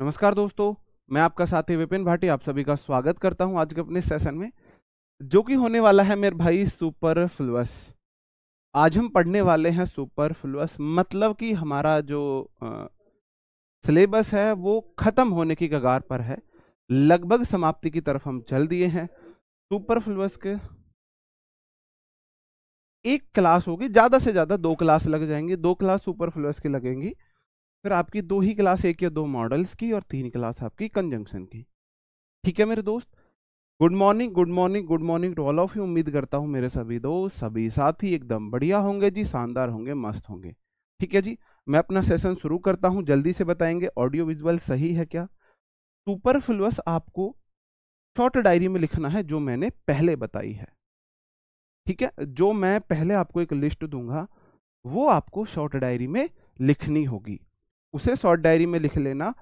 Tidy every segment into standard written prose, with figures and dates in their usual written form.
नमस्कार दोस्तों, मैं आपका साथी विपिन भाटी आप सभी का स्वागत करता हूं आज के अपने सेशन में, जो कि होने वाला है मेरे भाई सुपरफ्लुअस। आज हम पढ़ने वाले हैं सुपरफ्लुअस, मतलब कि हमारा जो सिलेबस है वो खत्म होने की कगार पर है, लगभग समाप्ति की तरफ हम चल दिए हैं। सुपरफ्लुअस के एक क्लास होगी, ज्यादा से ज्यादा 2 क्लास लग जाएंगी, 2 क्लास सुपरफ्लुअस की लगेंगी, फिर आपकी 2 ही क्लास, 1 या 2 मॉडल्स की और 3 क्लास आपकी कंजंक्शन की। ठीक है मेरे दोस्त, good morning good morning good morning to all of you. उम्मीद करता हूँ मेरे सभी दोस्त सभी साथी एकदम बढ़िया होंगे जी, शानदार होंगे, मस्त होंगे। ठीक है जी, मैं अपना सेशन शुरू करता हूँ। जल्दी से बताएंगे ऑडियो विजुअल सही है क्या। सुपरफ्लुअस आपको शॉर्ट डायरी में लिखना है, जो मैंने पहले बताई है। ठीक है, जो मैं पहले आपको एक लिस्ट दूंगा वो आपको शॉर्ट डायरी में लिखनी होगी, उसे शॉर्ट डायरी में लिख लेना।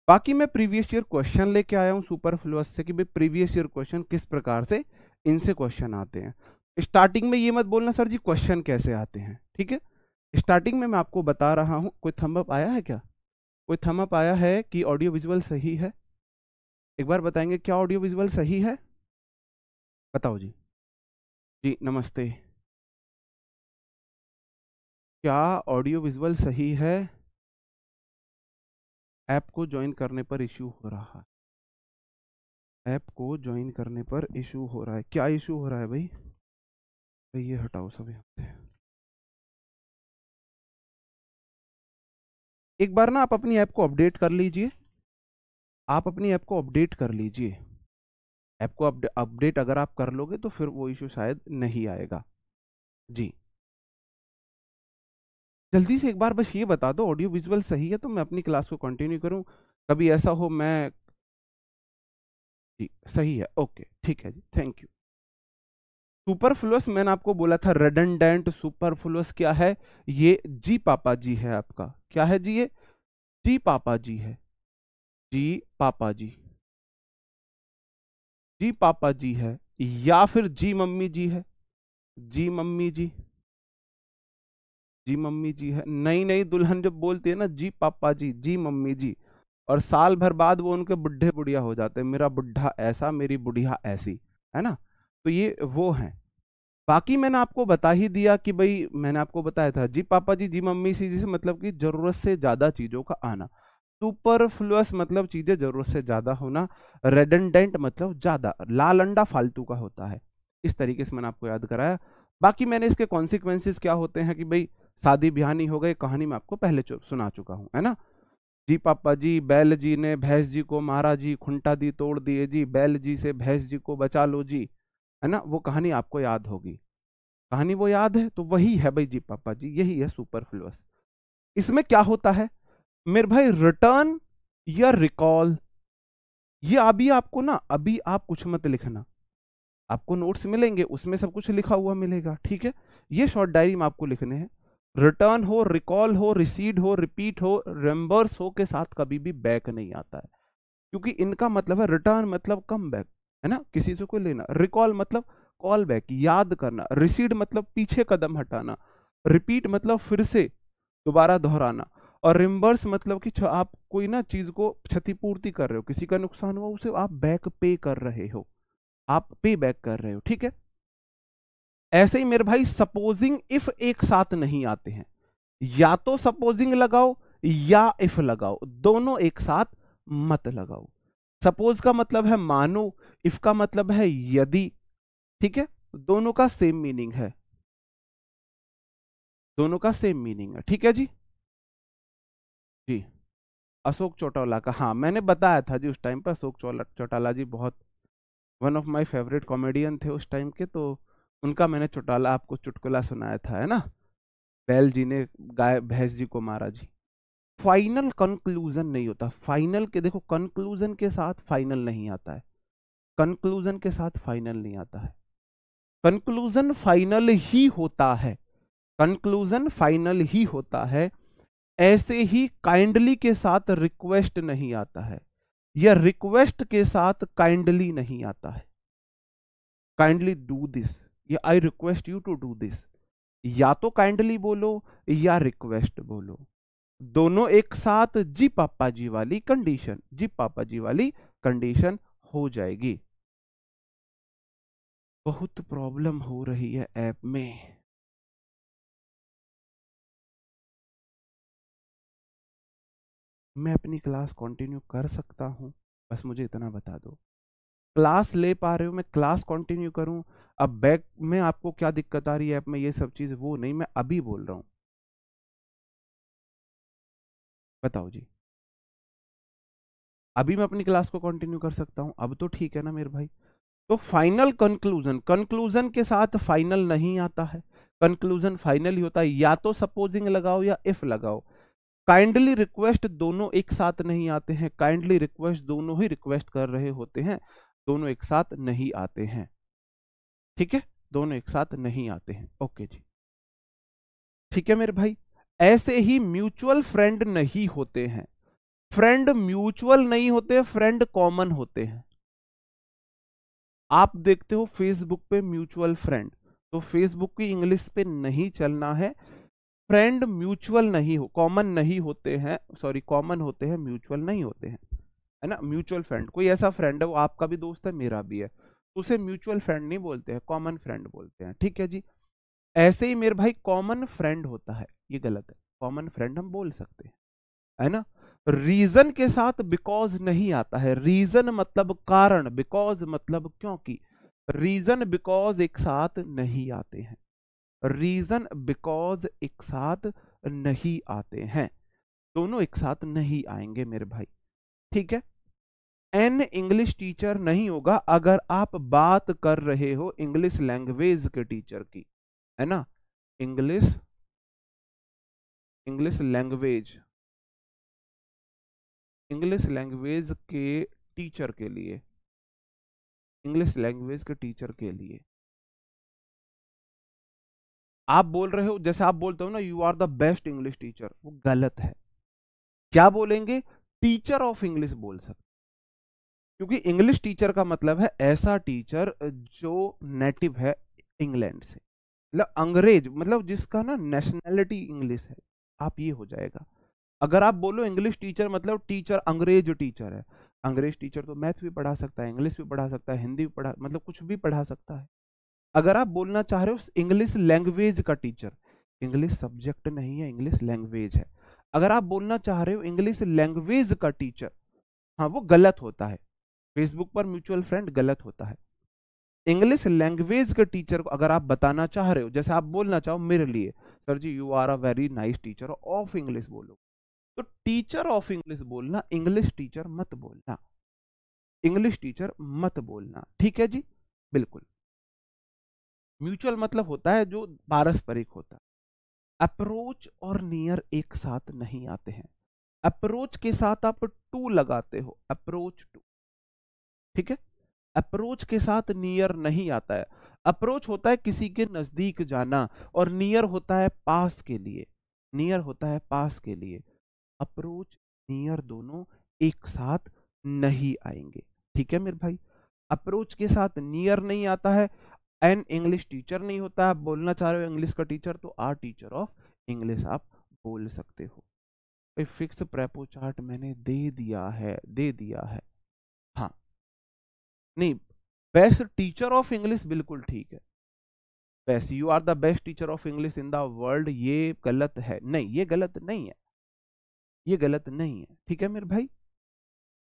बाकी मैं प्रीवियस ईयर क्वेश्चन लेके आया हूं सुपरफ्लुअस से कि भाई प्रीवियस ईयर क्वेश्चन किस प्रकार से इनसे क्वेश्चन आते हैं। स्टार्टिंग में ये मत बोलना सर जी क्वेश्चन कैसे आते हैं, ठीक है। स्टार्टिंग में मैं आपको बता रहा हूं। कोई थंब अप आया है क्या? कोई थंब अप आया है कि ऑडियो विजुअल सही है? एक बार बताएंगे क्या ऑडियो विजुअल सही है? बताओ जी। जी नमस्ते, क्या ऑडियो विजुअल सही है? ऐप को ज्वाइन करने पर इश्यू हो रहा है, ऐप को ज्वाइन करने पर इशू हो रहा है। क्या इशू हो रहा है भाई? भाई ये हटाओ सब यहाँ से। एक बार ना आप अपनी ऐप को अपडेट कर लीजिए, आप अपनी ऐप को अपडेट कर लीजिए। ऐप को अपडेट अगर आप कर लोगे तो फिर वो इशू शायद नहीं आएगा जी। जल्दी से एक बार बस ये बता दो ऑडियो विजुअल सही है तो मैं अपनी क्लास को कंटिन्यू करूं। कभी ऐसा हो मैं जी सही है, ओके ठीक है जी, थैंक यू। सुपरफ्लुअस मैंने आपको बोला था रेडंडेंट। सुपरफ्लुअस क्या है? ये जी पापा जी है आपका। क्या है जी? ये जी पापा जी है। जी पापा जी, जी पापा जी है, या फिर जी मम्मी जी है। जी मम्मी जी, जी मम्मी जी है। नई नई दुल्हन जब बोलती है ना जी पापा जी जी मम्मी जी, और साल भर बाद वो उनके बुढ़े बुढ़िया हो जाते हैं, मेरा बुढ़ा ऐसा मेरी बुढ़िया ऐसी, है ना। तो ये वो है। बाकी मैंने आपको बता ही दिया कि भाई मैंने आपको बताया था जी पापा जी जी मम्मी सी जी से मतलब कि जरूरत से ज्यादा चीजों का आना। सुपरफ्लुअस मतलब चीजें जरूरत से ज्यादा होना। रेडंडेंट मतलब ज्यादा, लाल अंडा फालतू का होता है। इस तरीके से मैंने आपको याद कराया। बाकी मैंने इसके कॉन्सिक्वेंसेस क्या होते हैं कि भाई शादी ब्याह नहीं हो गई, कहानी मैं आपको पहले सुना चुका हूं, है ना। जी पापा जी, बैल जी ने भैंस जी को मारा जी, खुंटा दी तोड़ दिए जी, बैल जी से भैंस जी को बचा लो जी, है ना। वो कहानी आपको याद होगी, कहानी वो याद है तो वही है भाई जी पापा जी, यही है सुपरफ्लुअस। इसमें क्या होता है मेरे भाई? रिटर्न या रिकॉल। ये अभी आपको ना, अभी आप कुछ मत लिखना, आपको नोट्स मिलेंगे उसमें सब कुछ लिखा हुआ मिलेगा, ठीक है। ये शॉर्ट डायरी में आपको लिखने हैं। रिटर्न हो, रिकॉल हो, रिसीड हो, रिपीट हो, रिम्बर्स हो के साथ कभी भी बैक नहीं आता है, क्योंकि इनका मतलब है रिटर्न मतलब कम बैक, है ना, किसी से कोई लेना। रिकॉल मतलब कॉल बैक, याद करना। रिसीड मतलब पीछे कदम हटाना। रिपीट मतलब फिर से दोबारा दोहराना। और रिम्बर्स मतलब कि आप कोई ना चीज को क्षतिपूर्ति कर रहे हो, किसी का नुकसान हुआ उसे आप बैक पे कर रहे हो, आप पे बैक कर रहे हो, ठीक है। ऐसे ही मेरे भाई सपोजिंग इफ एक साथ नहीं आते हैं, या तो सपोजिंग लगाओ या इफ लगाओ, दोनों एक साथ मत लगाओ। सपोज का मतलब है मानो, इफ का मतलब है यदि, ठीक है। दोनों का सेम मीनिंग है, दोनों का सेम मीनिंग है, ठीक है जी। जी अशोक चौटाला का, हाँ मैंने बताया था जी उस टाइम पर। अशोक चौटाला जी बहुत one of my favourite comedian थे उस टाइम के, तो उनका मैंने चौटाला आपको चुटकुला सुनाया था, है ना। बैल जी ने गाय भैंस जी को मारा जी। फाइनल कंक्लूजन नहीं होता, फाइनल के देखो कंक्लूजन के साथ फाइनल नहीं आता है, कंक्लूजन के साथ फाइनल नहीं आता है, कंक्लूजन फाइनल ही होता है, कंक्लूजन फाइनल ही होता है। ऐसे ही काइंडली के साथ रिक्वेस्ट नहीं आता है, या रिक्वेस्ट के साथ काइंडली नहीं आता है। काइंडली डू दिस, या I request you to do this, या तो काइंडली बोलो या रिक्वेस्ट बोलो, दोनों एक साथ जी पापा जी वाली कंडीशन, जी पापा जी वाली कंडीशन हो जाएगी। बहुत प्रॉब्लम हो रही है ऐप में। मैं अपनी क्लास कंटिन्यू कर सकता हूं, बस मुझे इतना बता दो। क्लास ले पा रहे हो, मैं क्लास कंटिन्यू करूं। अब बैक में आपको क्या दिक्कत आ रही है ऐप में, ये सब चीज वो नहीं, मैं अभी बोल रहा हूं, बताओ जी। अभी मैं अपनी क्लास को कंटिन्यू कर सकता हूं, अब तो ठीक है ना मेरे भाई। तो फाइनल कंक्लूजन, कंक्लूजन के साथ फाइनल नहीं आता है, कंक्लूजन फाइनल ही होता है। या तो सपोजिंग लगाओ या इफ लगाओ। काइंडली रिक्वेस्ट दोनों एक साथ नहीं आते हैं, काइंडली रिक्वेस्ट दोनों ही रिक्वेस्ट कर रहे होते हैं, दोनों एक साथ नहीं आते हैं। ठीक है, दोनों एक साथ नहीं आते हैं। ओके जी, ठीक है मेरे भाई। ऐसे ही म्यूचुअल फ्रेंड नहीं होते हैं। फ्रेंड म्यूचुअल नहीं होते, फ्रेंड कॉमन होते हैं। आप देखते हो फेसबुक पे म्यूचुअल फ्रेंड, तो फेसबुक की इंग्लिश पे नहीं चलना है। फ्रेंड म्यूचुअल नहीं हो, कॉमन नहीं होते हैं, सॉरी कॉमन होते हैं, म्यूचुअल नहीं होते हैं, है ना। म्यूचुअल फ्रेंड, कोई ऐसा फ्रेंड है वो आपका भी दोस्त है मेरा भी है, तो उसे म्यूचुअल फ्रेंड नहीं बोलते हैं, कॉमन फ्रेंड बोलते हैं। ठीक है जी। ऐसे ही मेरे भाई कॉमन फ्रेंड होता है, ये गलत है, कॉमन फ्रेंड हम बोल सकते हैं, है ना। रीजन के साथ बिकॉज नहीं आता है, रीजन मतलब कारण, बिकॉज मतलब क्योंकि। रीजन बिकॉज एक साथ नहीं आते हैं, रीजन बिकॉज एक साथ नहीं आते हैं, दोनों एक साथ नहीं आएंगे मेरे भाई। ठीक है। एन इंग्लिश टीचर नहीं होगा अगर आप बात कर रहे हो इंग्लिश लैंग्वेज के टीचर की, है ना। English, English language, English language के टीचर के लिए, इंग्लिश लैंग्वेज के टीचर के लिए आप बोल रहे हो, जैसे आप बोलते हो ना you are the best English teacher, वो गलत है। क्या बोलेंगे, टीचर ऑफ इंग्लिश बोल सकते, क्योंकि इंग्लिश टीचर का मतलब है ऐसा टीचर जो नेटिव है इंग्लैंड से, मतलब अंग्रेज, मतलब जिसका ना नेशनैलिटी इंग्लिश है, आप ये हो जाएगा। अगर आप बोलो इंग्लिश टीचर मतलब टीचर अंग्रेज टीचर है, अंग्रेज टीचर तो मैथ भी पढ़ा सकता है, इंग्लिश भी पढ़ा सकता है, हिंदी भी पढ़ा, मतलब कुछ भी पढ़ा सकता है। अगर आप बोलना चाह रहे हो इंग्लिश लैंग्वेज का टीचर, इंग्लिश सब्जेक्ट नहीं है, इंग्लिश लैंग्वेज है। अगर आप बोलना चाह रहे हो इंग्लिश लैंग्वेज का टीचर, हाँ वो गलत होता है, फेसबुक पर म्यूचुअल फ्रेंड गलत होता है। इंग्लिश लैंग्वेज के टीचर को अगर आप बताना चाह रहे हो, जैसे आप बोलना चाहो मेरे लिए sir ji you are a very nice teacher of English बोलो, तो टीचर ऑफ इंग्लिश बोलना, इंग्लिश टीचर मत बोलना, इंग्लिश टीचर मत बोलना। ठीक है जी, बिल्कुल। म्यूचुअल मतलब होता है जो पारस्परिक होता है। अप्रोच और नियर एक साथ नहीं आते हैं। अप्रोच के साथ आप टू लगाते हो, अप्रोच टू, ठीक है। अप्रोच के साथ नियर नहीं आता है। अप्रोच होता है किसी के नजदीक जाना, और नियर होता है पास के लिए, नियर होता है पास के लिए। अप्रोच नियर दोनों एक साथ नहीं आएंगे। ठीक है मेरे भाई, अप्रोच के साथ नियर नहीं आता है। एन इंग्लिश टीचर नहीं होता, आप बोलना चाह रहे हो इंग्लिश का टीचर, तो आर टीचर ऑफ इंग्लिश आप बोल सकते हो। फिक्स प्रेपो चार्ट मैंने दे दिया है, दे दिया है। हाँ, नहीं, बेस्ट टीचर ऑफ इंग्लिश बिल्कुल ठीक है, best, you are the best teacher of English in the world, ये गलत है, नहीं ये गलत नहीं है, ये गलत नहीं है। ठीक है मेरे भाई,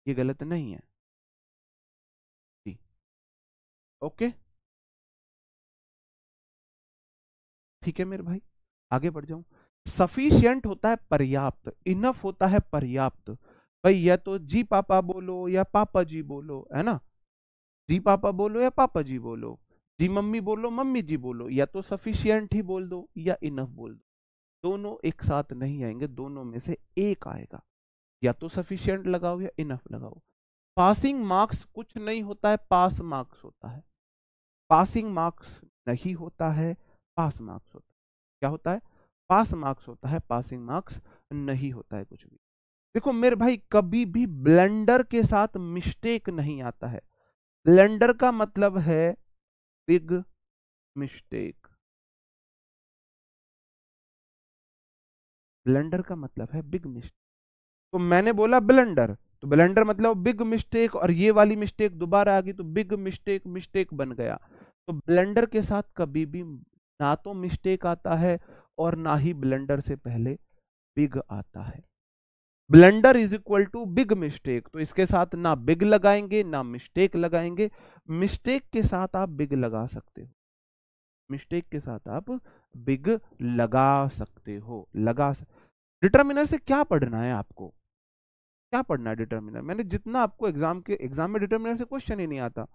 ये गलत नहीं है जी। ओके, ठीक है मेरे भाई, आगे बढ़ जाऊं। सफिशियंट होता है पर्याप्त, इनफ होता है पर्याप्त। भाई या तो जी पापा बोलो या पापा जी बोलो, है ना। जी पापा बोलो या पापा जी बोलो, जी मम्मी बोलो मम्मी जी बोलो, या तो सफिशियंट ही बोल दो या इनफ बोल दो, दोनों एक साथ नहीं आएंगे, दोनों में से एक आएगा। या तो सफिशियंट लगाओ या इनफ लगाओ। पासिंग मार्क्स कुछ नहीं होता है, पास मार्क्स होता है। पासिंग मार्क्स नहीं होता है, पास मार्क्स होता है। क्या होता है, पास मार्क्स होता है, पासिंग मार्क्स नहीं होता है कुछ भी। देखो मेरे भाई, कभी भी ब्लेंडर के साथ मिस्टेक नहीं आता है। ब्लेंडर का मतलब है बिग मिस्टेक, ब्लंडर का मतलब है बिग मिस्टेक। तो मैंने बोला ब्लंडर, तो ब्लंडर मतलब बिग मिस्टेक, और ये वाली मिस्टेक दोबारा आ गई तो बिग मिस्टेक, मिस्टेक बन गया। तो ब्लंडर के साथ कभी भी ना तो मिस्टेक आता है और ना ही ब्लंडर से पहले बिग आता है। Blunder is equal to big mistake, तो इसके साथ ना बिग लगाएंगे ना मिस्टेक लगाएंगे। मिस्टेक के साथ आप बिग लगा सकते हो, मिस्टेक के साथ आप बिग लगा सकते हो, डिटर्मिनर से क्या पढ़ना है आपको, क्या पढ़ना है डिटर्मिनर? मैंने जितना आपको एग्जाम में डिटर्मिनर से क्वेश्चन ही नहीं आता।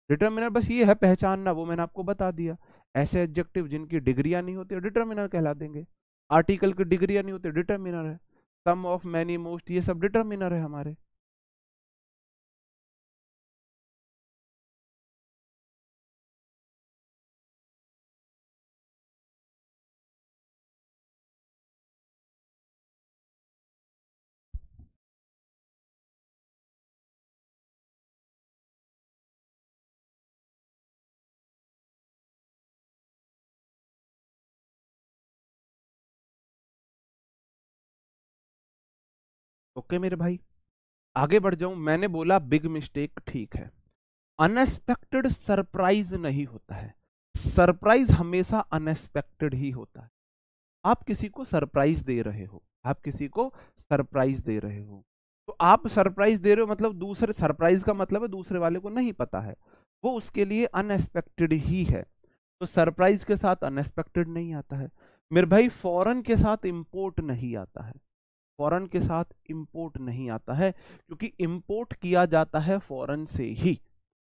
डिटर्मिनर बस ये है पहचानना, वो मैंने आपको बता दिया। ऐसे एडजेक्टिव जिनकी डिग्रियां नहीं होती डिटर्मिनर कहला देंगे। आर्टिकल की डिग्रियां नहीं होती डिटर्मिनर है। सम ऑफ, मैनी, मोस्ट, ये सब डिटर्मिनर है हमारे। ओके मेरे भाई, आगे बढ़ जाऊं। मैंने बोला बिग मिस्टेक ठीक है, अनएक्सपेक्टेड सरप्राइज नहीं होता है। सरप्राइज हमेशा अनएक्सपेक्टेड ही होता है। आप किसी को सरप्राइज दे रहे हो, आप किसी को सरप्राइज दे रहे हो, तो आप सरप्राइज दे रहे हो मतलब दूसरे, सरप्राइज का मतलब है दूसरे वाले को नहीं पता है, वो उसके लिए अनएक्सपेक्टेड ही है। तो सरप्राइज के साथ अनएक्सपेक्टेड नहीं आता है मेरे भाई। फॉरेन के साथ इंपोर्ट नहीं आता है, फॉरेन के साथ इंपोर्ट नहीं आता है, क्योंकि इंपोर्ट किया जाता है फॉरेन से ही।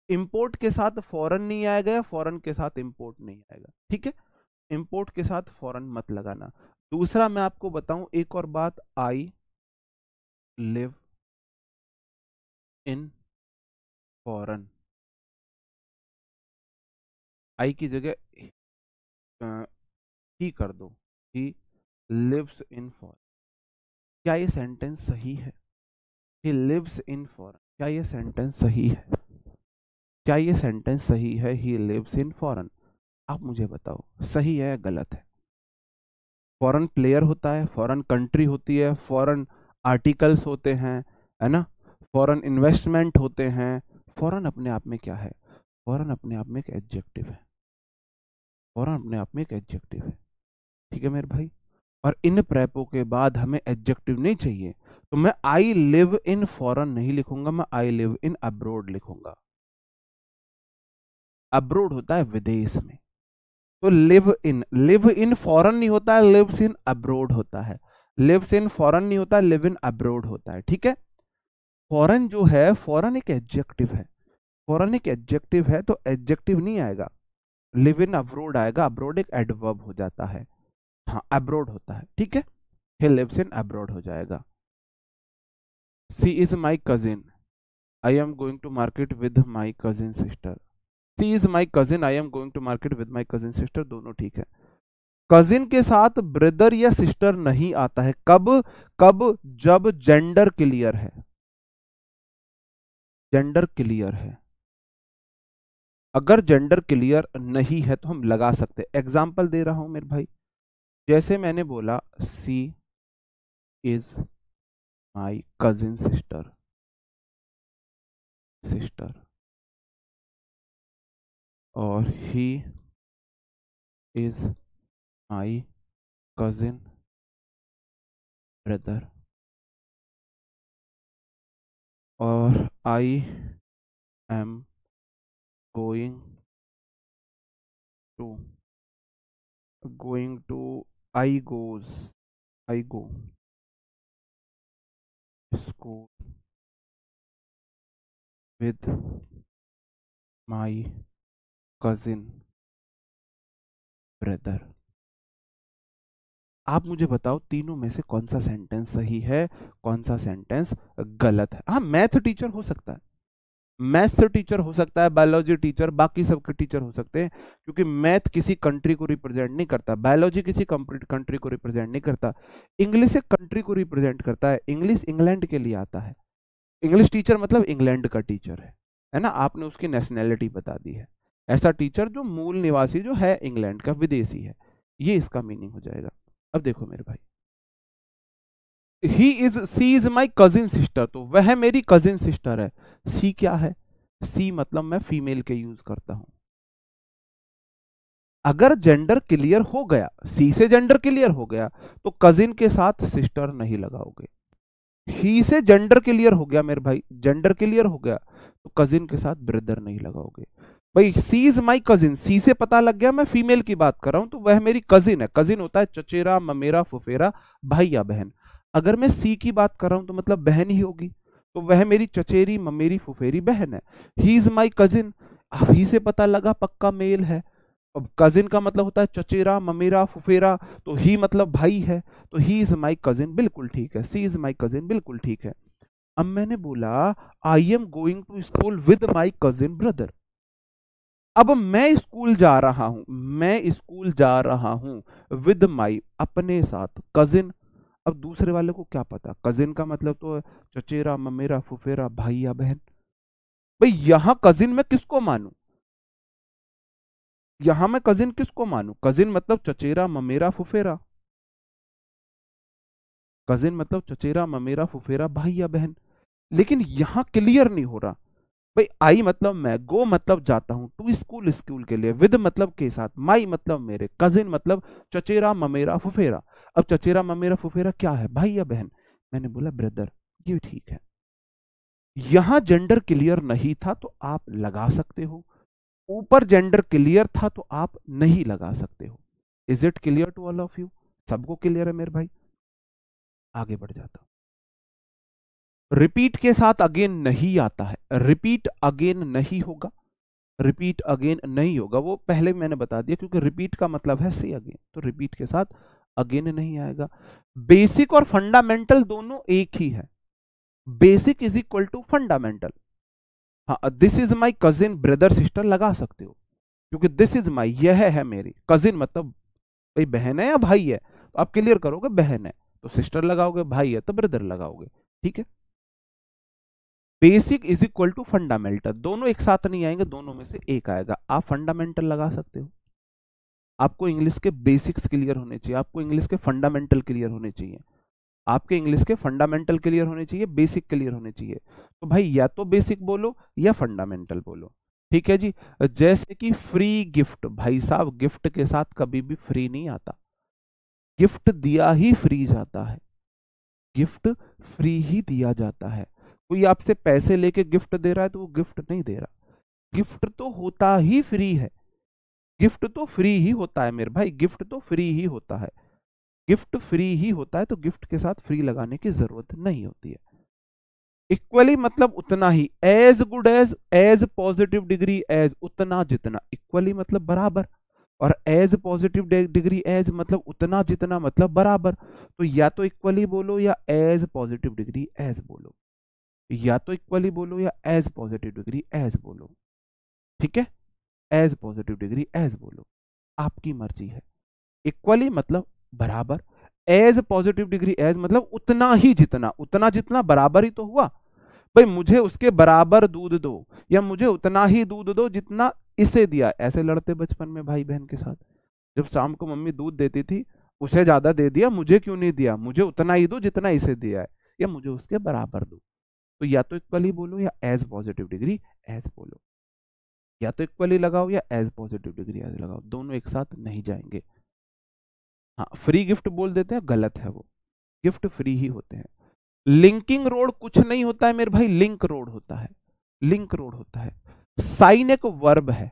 इंपोर्ट के साथ फॉरेन नहीं आएगा, फॉरेन के साथ इंपोर्ट नहीं आएगा, ठीक है। इंपोर्ट के साथ फॉरेन मत लगाना। दूसरा मैं आपको बताऊं एक और बात, आई लिव इन फॉरेन, आई की जगह ही कर दो, ही लिव्स इन फॉरेन। क्या ये सेंटेंस सही है? ही लिव्स इन फॉरेन, क्या ये सेंटेंस सही है? क्या ये सेंटेंस सही है? ही लिव्स इन फॉरेन, आप मुझे बताओ सही है या गलत है? फॉरेन प्लेयर होता है, फॉरेन कंट्री होती है, फॉरेन आर्टिकल्स होते हैं, है ना, फॉरेन इन्वेस्टमेंट होते हैं। फॉरेन अपने आप में क्या है? फॉरेन अपने आप में एक एडजेक्टिव है, फॉरेन अपने आप में एक एडजेक्टिव है, ठीक है मेरे भाई। और इन प्रेपो के बाद हमें एडजेक्टिव नहीं चाहिए, तो मैं आई लिव इन फॉरेन नहीं लिखूंगा, मैं आई लिव इन अब्रोड लिखूंगा। अब्रोड होता है विदेश में, तो लिव इन फॉरेन नहीं होता है, लिव्स इन अब्रोड होता है। लिव्स इन फॉरेन नहीं होता, लिव इन अब्रोड होता है, ठीक है। फॉरेन जो है, फॉरेन एक एडजेक्टिव है, फॉरेन एक एडजेक्टिव है, तो एडजेक्टिव नहीं आएगा, लिव इन अब्रोड आएगा। अब्रोड एक एडवर्ब हो जाता है, हाँ अब्रोड होता है, ठीक है। ही लिव्स इन अब्रोड हो जाएगा। She is my cousin, I am going to market with my cousin sister. She is my cousin, I am going to market with my cousin sister, दोनों ठीक है। Cousin के साथ brother या sister नहीं आता है, कब? कब? जब जेंडर क्लियर है, जेंडर क्लियर है। अगर जेंडर क्लियर नहीं है तो हम लगा सकते। एग्जाम्पल दे रहा हूं मेरे भाई, जैसे मैंने बोला she is my cousin sister, sister, और he is my cousin brother, और I am going to, I goes, I go school with my cousin brother. आप मुझे बताओ तीनों में से कौन सा सेंटेंस सही है, कौन सा सेंटेंस गलत है? हाँ, मैथ टीचर हो सकता है, मैथ्स टीचर हो सकता है, बायोलॉजी टीचर, बाकी सबके टीचर हो सकते हैं, क्योंकि मैथ किसी कंट्री को रिप्रेजेंट नहीं करता, बायोलॉजी किसी कंट्री को रिप्रेजेंट नहीं करता, इंग्लिश एक कंट्री को रिप्रेजेंट करता है, इंग्लिश इंग्लैंड के लिए आता है। इंग्लिश टीचर मतलब इंग्लैंड का टीचर है ना, आपने उसकी नेशनैलिटी बता दी है। ऐसा टीचर जो मूल निवासी जो है इंग्लैंड का, विदेशी है, ये इसका मीनिंग हो जाएगा। अब देखो मेरे भाई, सी इज माई कजिन सिस्टर, तो वह मेरी कजिन सिस्टर है। सी क्या है? सी मतलब मैं फीमेल के यूज करता हूं। अगर जेंडर क्लियर हो गया, सी से जेंडर क्लियर हो गया, तो कजिन के साथ सिस्टर नहीं लगाओगे। ही से जेंडर क्लियर हो गया मेरे भाई, जेंडर क्लियर हो गया, तो कजिन के साथ ब्रदर नहीं लगाओगे। भाई सी इज माई कजिन, सी से पता लग गया मैं फीमेल की बात कर रहा हूं, तो वह मेरी कजिन है। कजिन होता है चचेरा, ममेरा, फुफेरा, भाई या बहन। अगर मैं सी की बात कर रहा हूं तो मतलब बहन ही होगी, तो वह मेरी चचेरी, ममेरी, फुफेरी बहन है। ही इज माई कजिन, अब ही से पता लगा पक्का मेल है। अब कजिन का मतलब होता है चचेरा, ममेरा, फुफेरा, तो ही मतलब भाई है, तो ही इज माई कजिन, बिल्कुल ठीक है। सी इज माई कजिन, बिल्कुल ठीक है। अब मैंने बोला I am going to school with my cousin brother. अब मैं स्कूल जा रहा हूं, मैं स्कूल जा रहा हूं विद माई, अपने साथ, कजिन। अब दूसरे वाले को क्या पता, कजिन का मतलब तो चचेरा, ममेरा, फुफेरा, भाई या बहन। भाई यहां कजिन मैं किसको मानूं? यहां मैं कजिन किसको मानूं? कजिन मतलब चचेरा, ममेरा, फुफेरा। कजिन मतलब चचेरा, ममेरा, फुफेरा, भाई या बहन। लेकिन यहां क्लियर नहीं हो रहा। भाई आई मतलब मैं, गो मतलब जाता हूं, टू स्कूल स्कूल के लिए, विद मतलब के साथ, माई मतलब मेरे, कजिन मतलब चचेरा, ममेरा, फुफेरा। अब चचेरा, ममेरा, फुफेरा क्या है, भाई या बहन? मैंने बोला ब्रदर, ये ठीक है। यहां जेंडर क्लियर नहीं था तो आप लगा सकते हो, ऊपर जेंडर क्लियर था तो आप नहीं लगा सकते हो। Is it clear to all of you? सबको क्लियर है मेरे भाई? आगे बढ़ जाता हूं। रिपीट के साथ अगेन नहीं आता है, रिपीट अगेन नहीं होगा, रिपीट अगेन नहीं होगा, वो पहले मैंने बता दिया, क्योंकि रिपीट का मतलब है से अगेन, तो रिपीट के साथ अगेन नहीं आएगा। बेसिक और फंडामेंटल दोनों एक ही है, basic is equal to fundamental. हाँ, this is my cousin brother sister लगा सकते हो, क्योंकि दिस इज माई, यह है मेरी कजिन, मतलब भाई बहन है या भाई है, तो आप क्लियर करोगे बहन है तो सिस्टर लगाओगे, भाई है तो ब्रदर लगाओगे। ठीक है, basic is equal to fundamental, दोनों एक साथ नहीं आएंगे, दोनों में से एक आएगा। आप फंडामेंटल लगा सकते हो, आपको इंग्लिश के बेसिक्स क्लियर होने चाहिए, आपको इंग्लिश के फंडामेंटल क्लियर होने चाहिए, आपके इंग्लिश के फंडामेंटल क्लियर होने चाहिए, बेसिक क्लियर होने चाहिए। तो भाई या तो बेसिक बोलो या फंडामेंटल बोलो। ठीक है जी। जैसे कि फ्री गिफ्ट, भाई साहब गिफ्ट के साथ कभी भी फ्री नहीं आता, गिफ्ट दिया ही फ्री जाता है, गिफ्ट फ्री ही दिया जाता है। कोई आपसे पैसे लेके गिफ्ट दे रहा है तो वो गिफ्ट नहीं दे रहा, गिफ्ट तो होता ही फ्री है, गिफ्ट तो फ्री ही होता है मेरे भाई, गिफ्ट तो फ्री ही होता है, गिफ्ट फ्री ही होता है, तो गिफ्ट के साथ फ्री लगाने की जरूरत नहीं होती है। इक्वली मतलब उतना ही, as good as positive degree as, उतना जितना, इक्वली मतलब बराबर, और एज पॉजिटिव डिग्री एज मतलब उतना जितना, मतलब बराबर। तो या तो इक्वली बोलो या एज पॉजिटिव डिग्री एज बोलो, या तो इक्वली बोलो या एज पॉजिटिव डिग्री एज बोलो। ठीक है, एज पॉजिटिव डिग्री एज बोलो, आपकी मर्जी है। इक्वली मतलब बराबर, एज पॉजिटिव डिग्री एज मतलब उतना ही जितना, उतना जितना बराबर ही तो हुआ। भाई मुझे उसके बराबर दूध दो, या मुझे उतना ही दूध दो जितना इसे दिया, ऐसे लड़ते बचपन में भाई बहन के साथ, जब शाम को मम्मी दूध देती थी, उसे ज्यादा दे दिया, मुझे क्यों नहीं दिया, मुझे उतना ही दो जितना इसे दिया है, या मुझे उसके बराबर दो। तो या तो इक्वली बोलो या एज पॉजिटिव डिग्री एज बोलो, या तो इक्वली लगाओ या एज पॉजिटिव डिग्री एज लगाओ, दोनों एक साथ नहीं जाएंगे। हाँ, फ्री गिफ्ट बोल देते हैं, गलत है वो, गिफ्ट फ्री ही होते हैं। लिंकिंग रोड कुछ नहीं होता है मेरे भाई, लिंक रोड होता है, लिंक रोड होता है। साइन एक वर्ब है,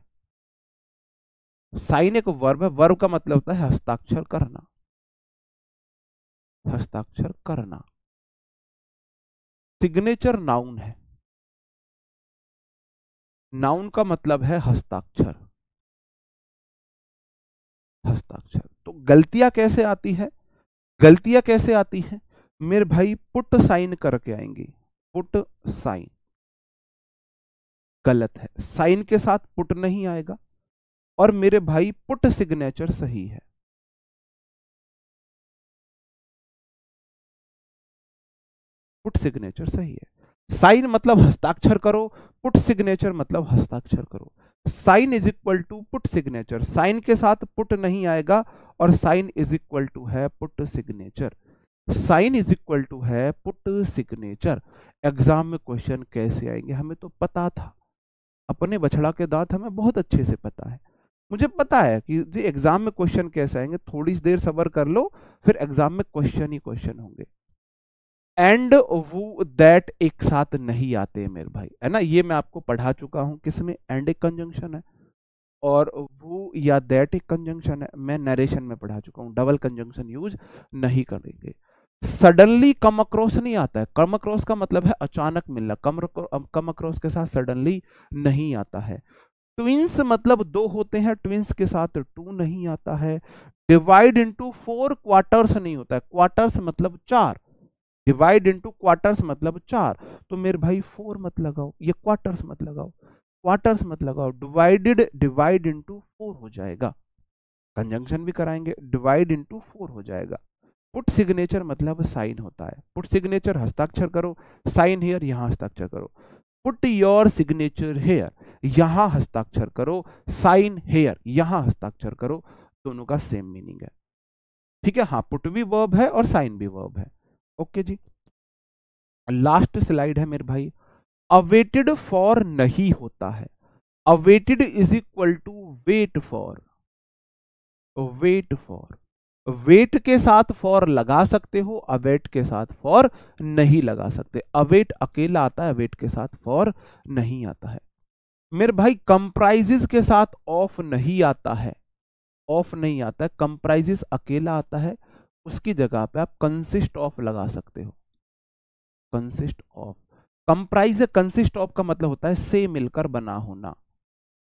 साइन एक वर्ब है, वर्ब का मतलब होता है हस्ताक्षर करना, हस्ताक्षर करना। सिग्नेचर नाउन है, नाउन का मतलब है हस्ताक्षर, हस्ताक्षर। तो गलतियां कैसे आती है, गलतियां कैसे आती हैं मेरे भाई, पुट साइन करके आएंगी, पुट साइन गलत है, साइन के साथ पुट नहीं आएगा, और मेरे भाई पुट सिग्नेचर सही है, पुट सिग्नेचर सही है। साइन मतलब हस्ताक्षर करो, पुट सिग्नेचर मतलब हस्ताक्षर करो। Sign is equal to put signature, sign के साथ पुट नहीं आएगा, और साइन इज इक्वल टू है put signature. Sign is equal to है पुट सिग्नेचर। एग्जाम में क्वेश्चन कैसे आएंगे हमें तो पता था, अपने बछड़ा के दांत हमें बहुत अच्छे से पता है। मुझे पता है कि जी एग्जाम में क्वेश्चन कैसे आएंगे, थोड़ी देर सब्र कर लो, फिर एग्जाम में क्वेश्चन ही क्वेश्चन होंगे। एंड वो दैट एक साथ नहीं आते मेरे भाई, है ना, ये मैं आपको पढ़ा चुका हूं, किसमें, एंड एक कंजंक्शन है और वो या दैट एक कंजंक्शन है, मैं नरेशन में पढ़ा चुका हूं, डबल कंजंक्शन यूज नहीं करेंगे। सडनली कम अक्रॉस नहीं आता है, कम अक्रॉस का मतलब है अचानक मिलना, कम अक्रॉस के साथ सडनली नहीं आता है। ट्विंस मतलब दो होते हैं, ट्विंस के साथ टू नहीं आता है। डिवाइड इनटू फोर क्वार्टर्स नहीं होता है, क्वार्टर्स मतलब चार, डिवाइड इनटू क्वार्टर्स मतलब चार, तो मेरे भाई फोर मत लगाओ, ये क्वार्टर्स मत लगाओ, क्वार्टर्स मत लगाओ, डिवाइडेड डिवाइड इनटू फोर हो जाएगा, कंजंक्शन भी कराएंगे, डिवाइड इनटू फोर हो जाएगा। पुट सिग्नेचर मतलब साइन होता है, पुट सिग्नेचर हस्ताक्षर करो, साइन हियर यहां हस्ताक्षर करो, पुट योर सिग्नेचर हेयर यहां हस्ताक्षर करो, साइन हेयर यहां हस्ताक्षर करो, दोनों का सेम मीनिंग है, ठीक है। हाँ, पुट भी वर्ब है और साइन भी वर्ब है। ओके जी, लास्ट स्लाइड है मेरे भाई। अवेटेड फॉर नहीं होता है, awaited is equal to wait for, wait for, wait के साथ फॉर लगा सकते हो, अवेट के साथ फॉर नहीं लगा सकते, अवेट अकेला आता है, अवेट के साथ फॉर नहीं आता है। मेरे भाई कंप्राइजेस के साथ ऑफ नहीं आता है, ऑफ नहीं आता है, कंप्राइजेस अकेला आता है, उसकी जगह पे आप कंसिस्ट ऑफ लगा सकते हो, consist of. Comprise consist of का मतलब होता है से मिलकर बना होना,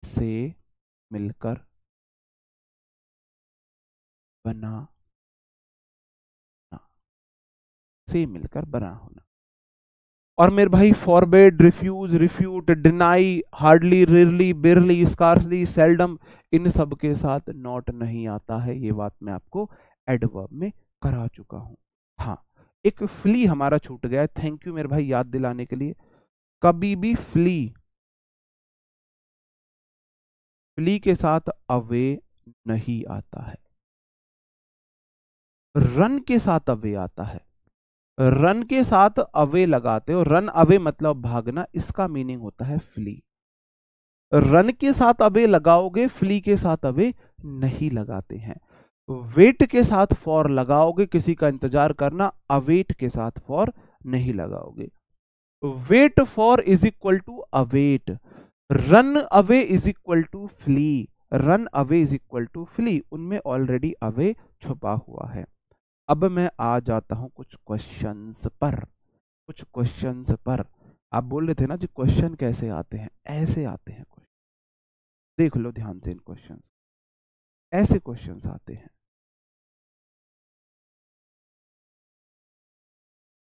से मिलकर बना, से मिलकर बना होना। और मेरे भाई forbade, refuse, refute, deny, hardly, rarely, barely, scarcely, seldom, इन सब के साथ नॉट नहीं आता है, ये बात मैं आपको एडवर्ब में करा चुका हूं। हाँ, एक फ्ली हमारा छूट गया है, थैंक यू मेरे भाई याद दिलाने के लिए। कभी भी फ्ली, फ्ली के साथ अवे नहीं आता है, रन के साथ अवे आता है, रन के साथ अवे लगाते हो, रन अवे मतलब भागना, इसका मीनिंग होता है फ्ली। रन के साथ अवे लगाओगे, फ्ली के साथ अवे नहीं लगाते हैं। वेट के साथ फॉर लगाओगे, किसी का इंतजार करना, अवेट के साथ फॉर नहीं लगाओगे। Wait for is equal to await, run away is equal to flee, run away is equal to flee, उनमें ऑलरेडी अवे छुपा हुआ है। अब मैं आ जाता हूं कुछ क्वेश्चंस पर, कुछ क्वेश्चंस पर। आप बोल रहे थे ना जी क्वेश्चन कैसे आते हैं, ऐसे आते हैं क्वेश्चन, देख लो ध्यान से इन क्वेश्चन, ऐसे क्वेश्चंस आते हैं।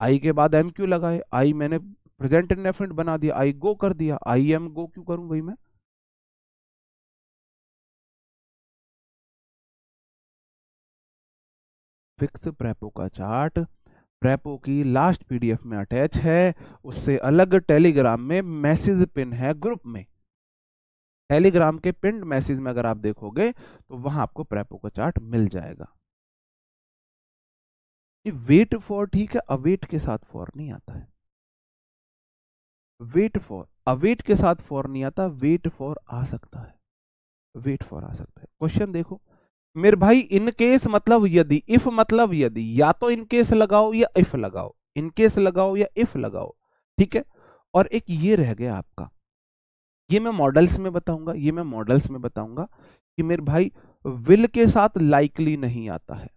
आई के बाद एम क्यों लगाए, आई मैंने प्रेजेंट इंडेफिनिट बना दिया, आई गो कर दिया, आई एम गो क्यों करूं भाई मैं। फिक्स प्रेपो का चार्ट प्रेपो की लास्ट पीडीएफ में अटैच है, उससे अलग टेलीग्राम में मैसेज पिन है ग्रुप में, टेलीग्राम के पिन मैसेज में अगर आप देखोगे तो वहां आपको प्रेपो का चार्ट मिल जाएगा। ये वेट फॉर ठीक है, अवेट के साथ फॉर नहीं आता है, वेट फॉर, अवेट के साथ फॉर नहीं आता, वेट फॉर आ सकता है, वेट फॉर आ सकता है। क्वेश्चन देखो मेरे भाई, इन केस मतलब यदि, इफ मतलब यदि, या तो इन केस लगाओ या इफ लगाओ, इन केस लगाओ या इफ लगाओ, ठीक है। और एक ये रह गया आपका, ये मैं मॉडल्स में बताऊंगा, ये मैं मॉडल्स में बताऊंगा कि मेरे भाई विल के साथ लाइकली नहीं आता है,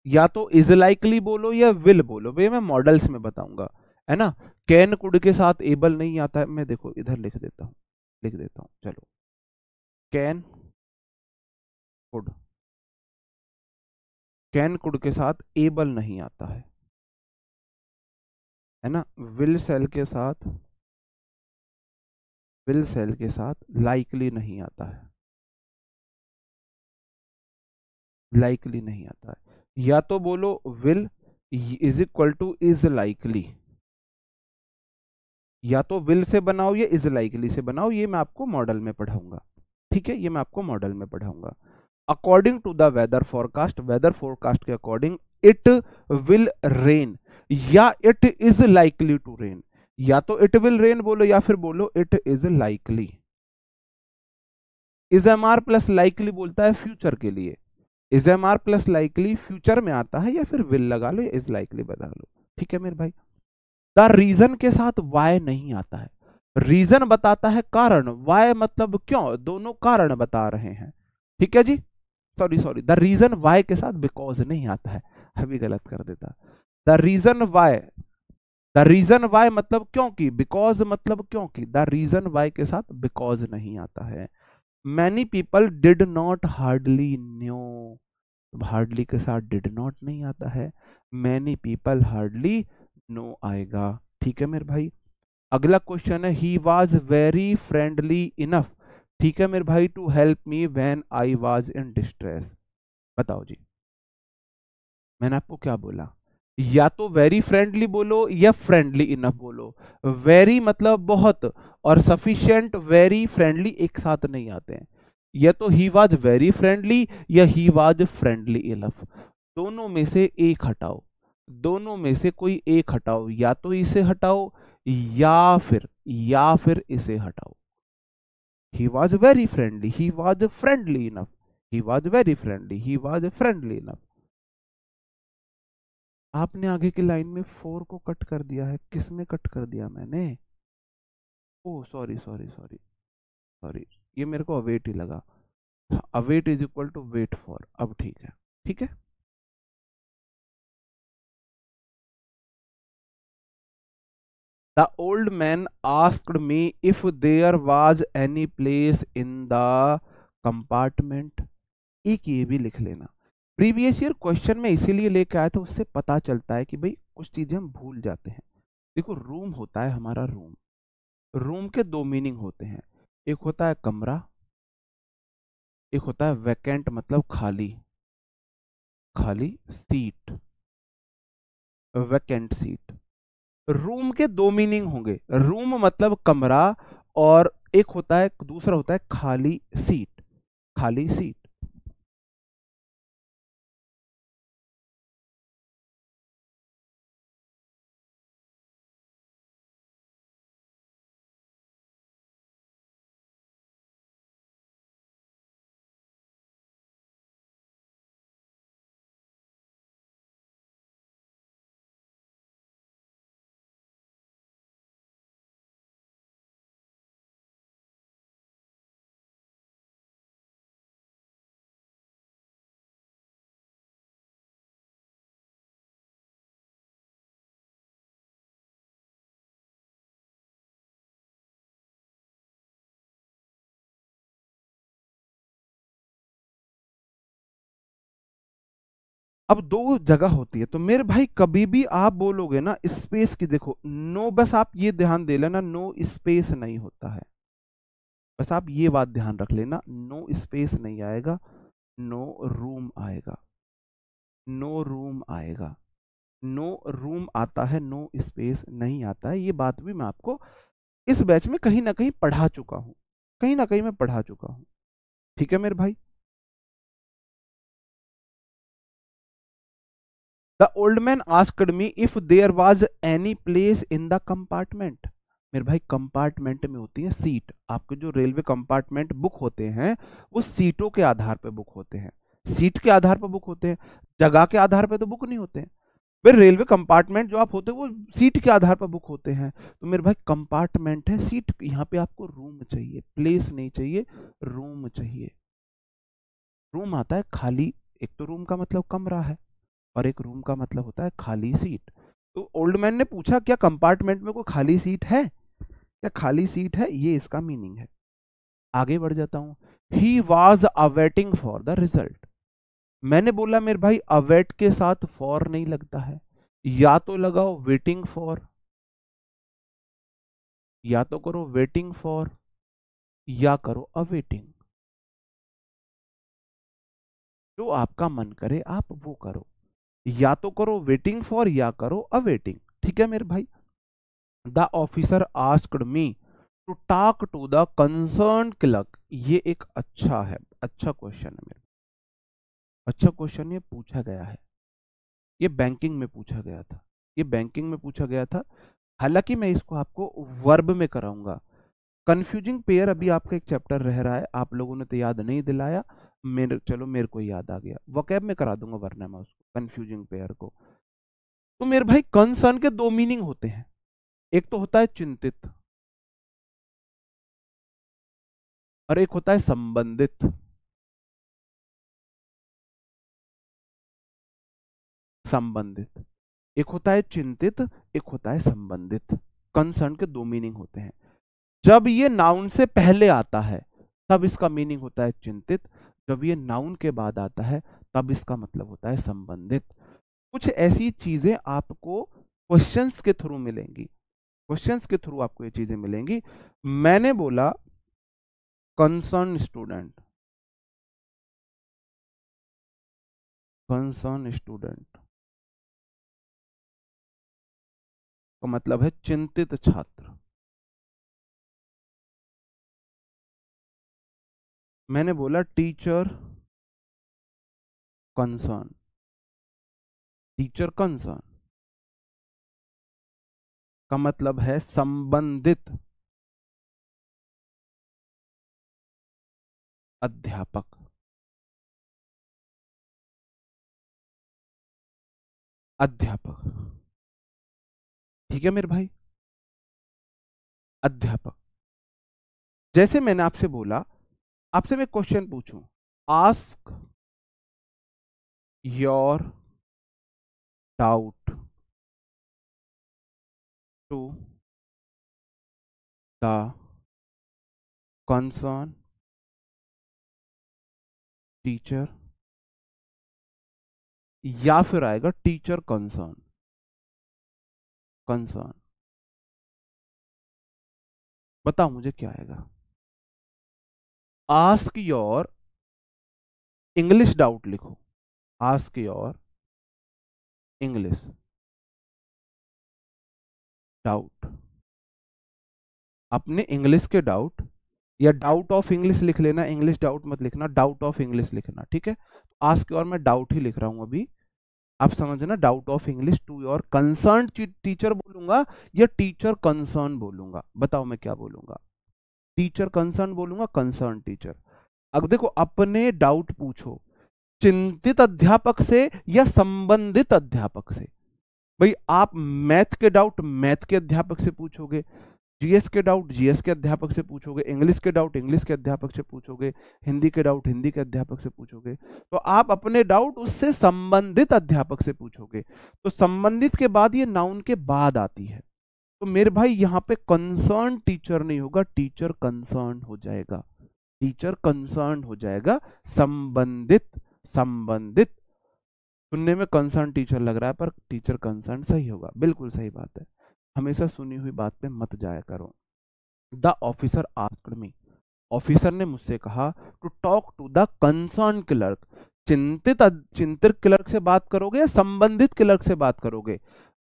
या तो इज लाइकली बोलो या विल बोलो, ये मैं मॉडल्स में बताऊंगा, है ना। कैन कुड के साथ एबल नहीं आता है, मैं देखो इधर लिख देता हूं, लिख देता हूं, चलो, कैन कुड, कैन कुड के साथ एबल नहीं आता है ना। विल सेल के साथ, विल सेल के साथ लाइकली नहीं आता है, लाइकली नहीं आता है, या तो बोलो will is equal two is likely, या तो विल से बनाओ या इज लाइकली से बनाओ, ये मैं आपको मॉडल में पढ़ाऊंगा, ठीक है, ये मैं आपको मॉडल में पढ़ाऊंगा। According to the weather forecast, weather forecast के अकॉर्डिंग इट विल रेन या it is likely to rain. या तो इट विल रेन बोलो या फिर बोलो it is likely. Is am are plus likely बोलता है फ्यूचर के लिए, is am are plus likely future में आता है, या फिर विल लगा लो या इज लाइकली बता लो। ठीक है मेरे भाई। द रीजन के साथ वाई नहीं आता है, रीजन बताता है कारण, वाई मतलब क्यों, दोनों कारण बता रहे हैं। ठीक है जी, sorry sorry, the reason why के साथ बिकॉज नहीं आता है, अभी गलत कर देता। The reason why, the reason why मतलब क्योंकि, बिकॉज मतलब क्योंकि, द रीजन वाई के साथ बिकॉज नहीं आता है। Many people did not hardly न्यो, hardly के साथ डिड नॉट नहीं आता है, मैनी पीपल हार्डली नो आएगा। ठीक है मेरे भाई। अगला क्वेश्चन है he was very friendly enough, ठीक है मेरे भाई, to help me when I was in distress. बताओ जी, मैंने आपको क्या बोला, या तो वेरी फ्रेंडली बोलो या फ्रेंडली इनफ बोलो। वेरी मतलब बहुत, और सफिशिएंट वेरी फ्रेंडली एक साथ नहीं आते हैं। या तो ही वाज वेरी फ्रेंडली या ही वाज फ्रेंडली इनफ, दोनों में से एक हटाओ, दोनों में से कोई एक हटाओ, या तो इसे हटाओ या फिर इसे हटाओ। ही was very friendly, he was friendly enough, he was very friendly, he was friendly enough. आपने आगे की लाइन में 4 को कट कर दिया है, किस में कट कर दिया मैंने, oh sorry sorry sorry sorry, ये मेरे को अवेट ही लगा। Await is equal to wait for, अब ठीक है, ठीक है। The old man asked me if there was any place in the compartment. एक ये भी लिख लेना, प्रीवियस ईयर क्वेश्चन में इसीलिए लेके आया था, उससे पता चलता है कि भाई कुछ चीजें हम भूल जाते हैं। देखो रूम होता है हमारा, रूम, रूम के दो मीनिंग होते हैं, एक होता है कमरा, एक होता है वैकेंट मतलब खाली, खाली सीट, वैकेंट सीट। रूम के दो मीनिंग होंगे, रूम मतलब कमरा, और एक होता है, दूसरा होता है खाली सीट, खाली सीट। अब दो जगह होती है, तो मेरे भाई कभी भी आप बोलोगे ना स्पेस की, देखो नो, बस आप ये ध्यान दे लेना, नो स्पेस नहीं होता है, बस आप ये बात ध्यान रख लेना, नो स्पेस नहीं आएगा, नो रूम आएगा, नो रूम आएगा, नो रूम आता है, नो स्पेस नहीं आता है। ये बात भी मैं आपको इस बैच में कहीं ना कहीं पढ़ा चुका हूं, कहीं ना कहीं मैं पढ़ा चुका हूं। ठीक है मेरे भाई। The old man asked me if there was any place in the compartment. मेरे भाई कंपार्टमेंट में होती है सीट, आपके जो रेलवे कंपार्टमेंट बुक होते हैं वो सीटों के आधार पर बुक होते हैं, सीट के आधार पर बुक होते हैं, जगह के आधार पर तो बुक नहीं होते हैं। फिर रेलवे कंपार्टमेंट जो आप होते हैं वो सीट के आधार पर बुक होते हैं। तो मेरे भाई कंपार्टमेंट है सीट, यहाँ पे आपको रूम चाहिए, प्लेस नहीं चाहिए, रूम चाहिए। रूम आता है खाली, एक तो रूम का मतलब कमरा है, और एक रूम का मतलब होता है खाली सीट। तो ओल्ड मैन ने पूछा क्या कंपार्टमेंट में कोई खाली सीट है, क्या खाली सीट है, ये इसका मीनिंग है। आगे बढ़ जाता हूं, he was awaiting for the result. मैंने बोला मेरे भाई अवेट के साथ फॉर नहीं लगता है, या तो लगाओ वेटिंग फॉर, या तो करो वेटिंग फॉर, या करो अवेटिंग, जो आपका मन करे आप वो करो, या तो करो वेटिंग फॉर या करो अवेटिंग। ठीक है मेरे भाई। The officer asked me to talk to the concern clerk. ये एक अच्छा है, अच्छा क्वेश्चन है मेरे, अच्छा क्वेश्चन ये पूछा गया है। ये बैंकिंग में पूछा गया था, ये बैंकिंग में पूछा गया था। हालांकि मैं इसको आपको वर्ब में कराऊंगा। कंफ्यूजिंग पेयर अभी आपका एक चैप्टर रह रहा है, आप लोगों ने तो याद नहीं दिलाया, चलो मेरे को याद आ गया, वोकैब में करा दूंगा वरना मैं उसको कंफ्यूजिंग पेयर को। तो मेरे भाई कंसर्न के दो मीनिंग होते हैं, एक तो होता है चिंतित और एक होता है संबंधित। संबंधित, एक होता है चिंतित, एक होता है संबंधित। कंसर्न के दो मीनिंग होते हैं। जब ये नाउन से पहले आता है तब इसका मीनिंग होता है चिंतित, जब ये नाउन के बाद आता है तब इसका मतलब होता है संबंधित। कुछ ऐसी चीजें आपको क्वेश्चंस के थ्रू मिलेंगी, क्वेश्चंस के थ्रू आपको ये चीजें मिलेंगी। मैंने बोला कंसर्न स्टूडेंट, कंसर्न स्टूडेंट का मतलब है चिंतित छात्र। मैंने बोला टीचर कंसर्न, टीचर कंसर्न का मतलब है संबंधित अध्यापक। अध्यापक, ठीक है मेरे भाई, अध्यापक। जैसे मैंने आपसे बोला, आपसे मैं क्वेश्चन पूछूं, ask your doubt to the concern teacher, या फिर आएगा टीचर कंसर्न, कंसर्न। बताओ मुझे क्या आएगा। आस्क योर, इंग्लिश डाउट लिखो, आस्क योर इंग्लिश डाउट, अपने इंग्लिश के डाउट, या डाउट ऑफ इंग्लिश लिख लेना, इंग्लिश डाउट मत लिखना, डाउट ऑफ इंग्लिश लिखना, ठीक है। आस्क योर मैं डाउट ही लिख रहा हूं अभी, आप समझना, doubt of English to your concern teacher बोलूंगा या टीचर कंसर्न बोलूंगा, बताओ मैं क्या बोलूंगा। टीचर कंसर्न बोलूंगा, कंसर्न टीचर। अब देखो, अपने डाउट पूछो चिंतित अध्यापक से या संबंधित अध्यापक से। भाई आप मैथ के डाउट मैथ के अध्यापक से पूछोगे, जीएस के डाउट जीएस के अध्यापक से पूछोगे, इंग्लिश के डाउट इंग्लिश के अध्यापक से पूछोगे, हिंदी के डाउट हिंदी के अध्यापक से पूछोगे, तो आप अपने डाउट उससे संबंधित अध्यापक से पूछोगे। तो संबंधित के बाद ये नाउन के बाद आती है, तो मेरे भाई यहाँ पे कंसर्न टीचर नहीं होगा, टीचर कंसर्न हो जाएगा, टीचर कंसर्न हो जाएगा। संबंधित, संबंधित सुनने में कंसर्न टीचर लग रहा है पर टीचर कंसर्न सही होगा, बिल्कुल सही बात है। हमेशा सुनी हुई बात पे मत जाया करो। The officer asked me, officer ने मुझसे कहा to talk to the concern clerk. चिंतित चिंतित क्लर्क से बात करोगे या संबंधित क्लर्क से बात करोगे,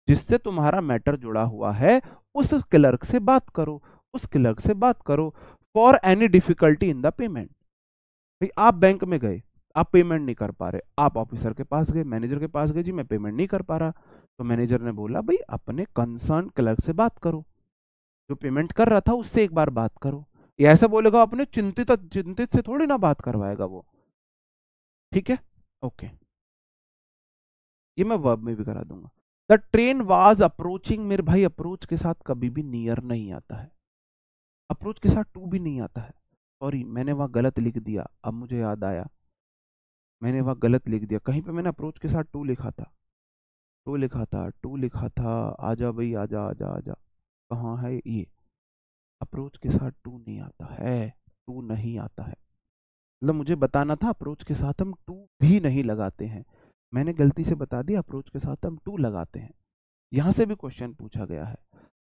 जिससे तुम्हारा मैटर जुड़ा हुआ है उस क्लर्क से बात करो, उस क्लर्क से बात करो। For any difficulty in the payment, भाई आप बैंक में गए, आप पेमेंट नहीं कर पा रहे, आप ऑफिसर के पास गए, मैनेजर के पास गए, जी मैं पेमेंट नहीं कर पा रहा। तो मैनेजर ने बोला भाई अपने कंसर्न क्लर्क से बात करो, जो पेमेंट कर रहा था उससे एक बार बात करो। ये ऐसा बोलेगा, अपने चिंतित चिंतित से थोड़ी ना बात करवाएगा वो, ठीक है। ओके, ये मैं वर्ब में भी करा दूंगा। द ट्रेन वाज अप्रोचिंग, मेरे भाई अप्रोच के साथ कभी भी नियर नहीं आता है, अप्रोच के साथ टू भी नहीं आता है। सॉरी मैंने वहां गलत लिख दिया, अब मुझे याद आया, मैंने वहां गलत लिख दिया, कहीं पे मैंने अप्रोच के साथ टू लिखा था, टू लिखा था, टू लिखा था। आजा भाई आजा आजा आजा, कहाँ है ये, अप्रोच के साथ टू नहीं आता है, टू नहीं आता है, मतलब मुझे बताना था अप्रोच के साथ हम टू भी नहीं लगाते हैं, मैंने गलती से बता दिया अप्रोच के साथ हम टू लगाते हैं। यहां से भी क्वेश्चन पूछा गया है,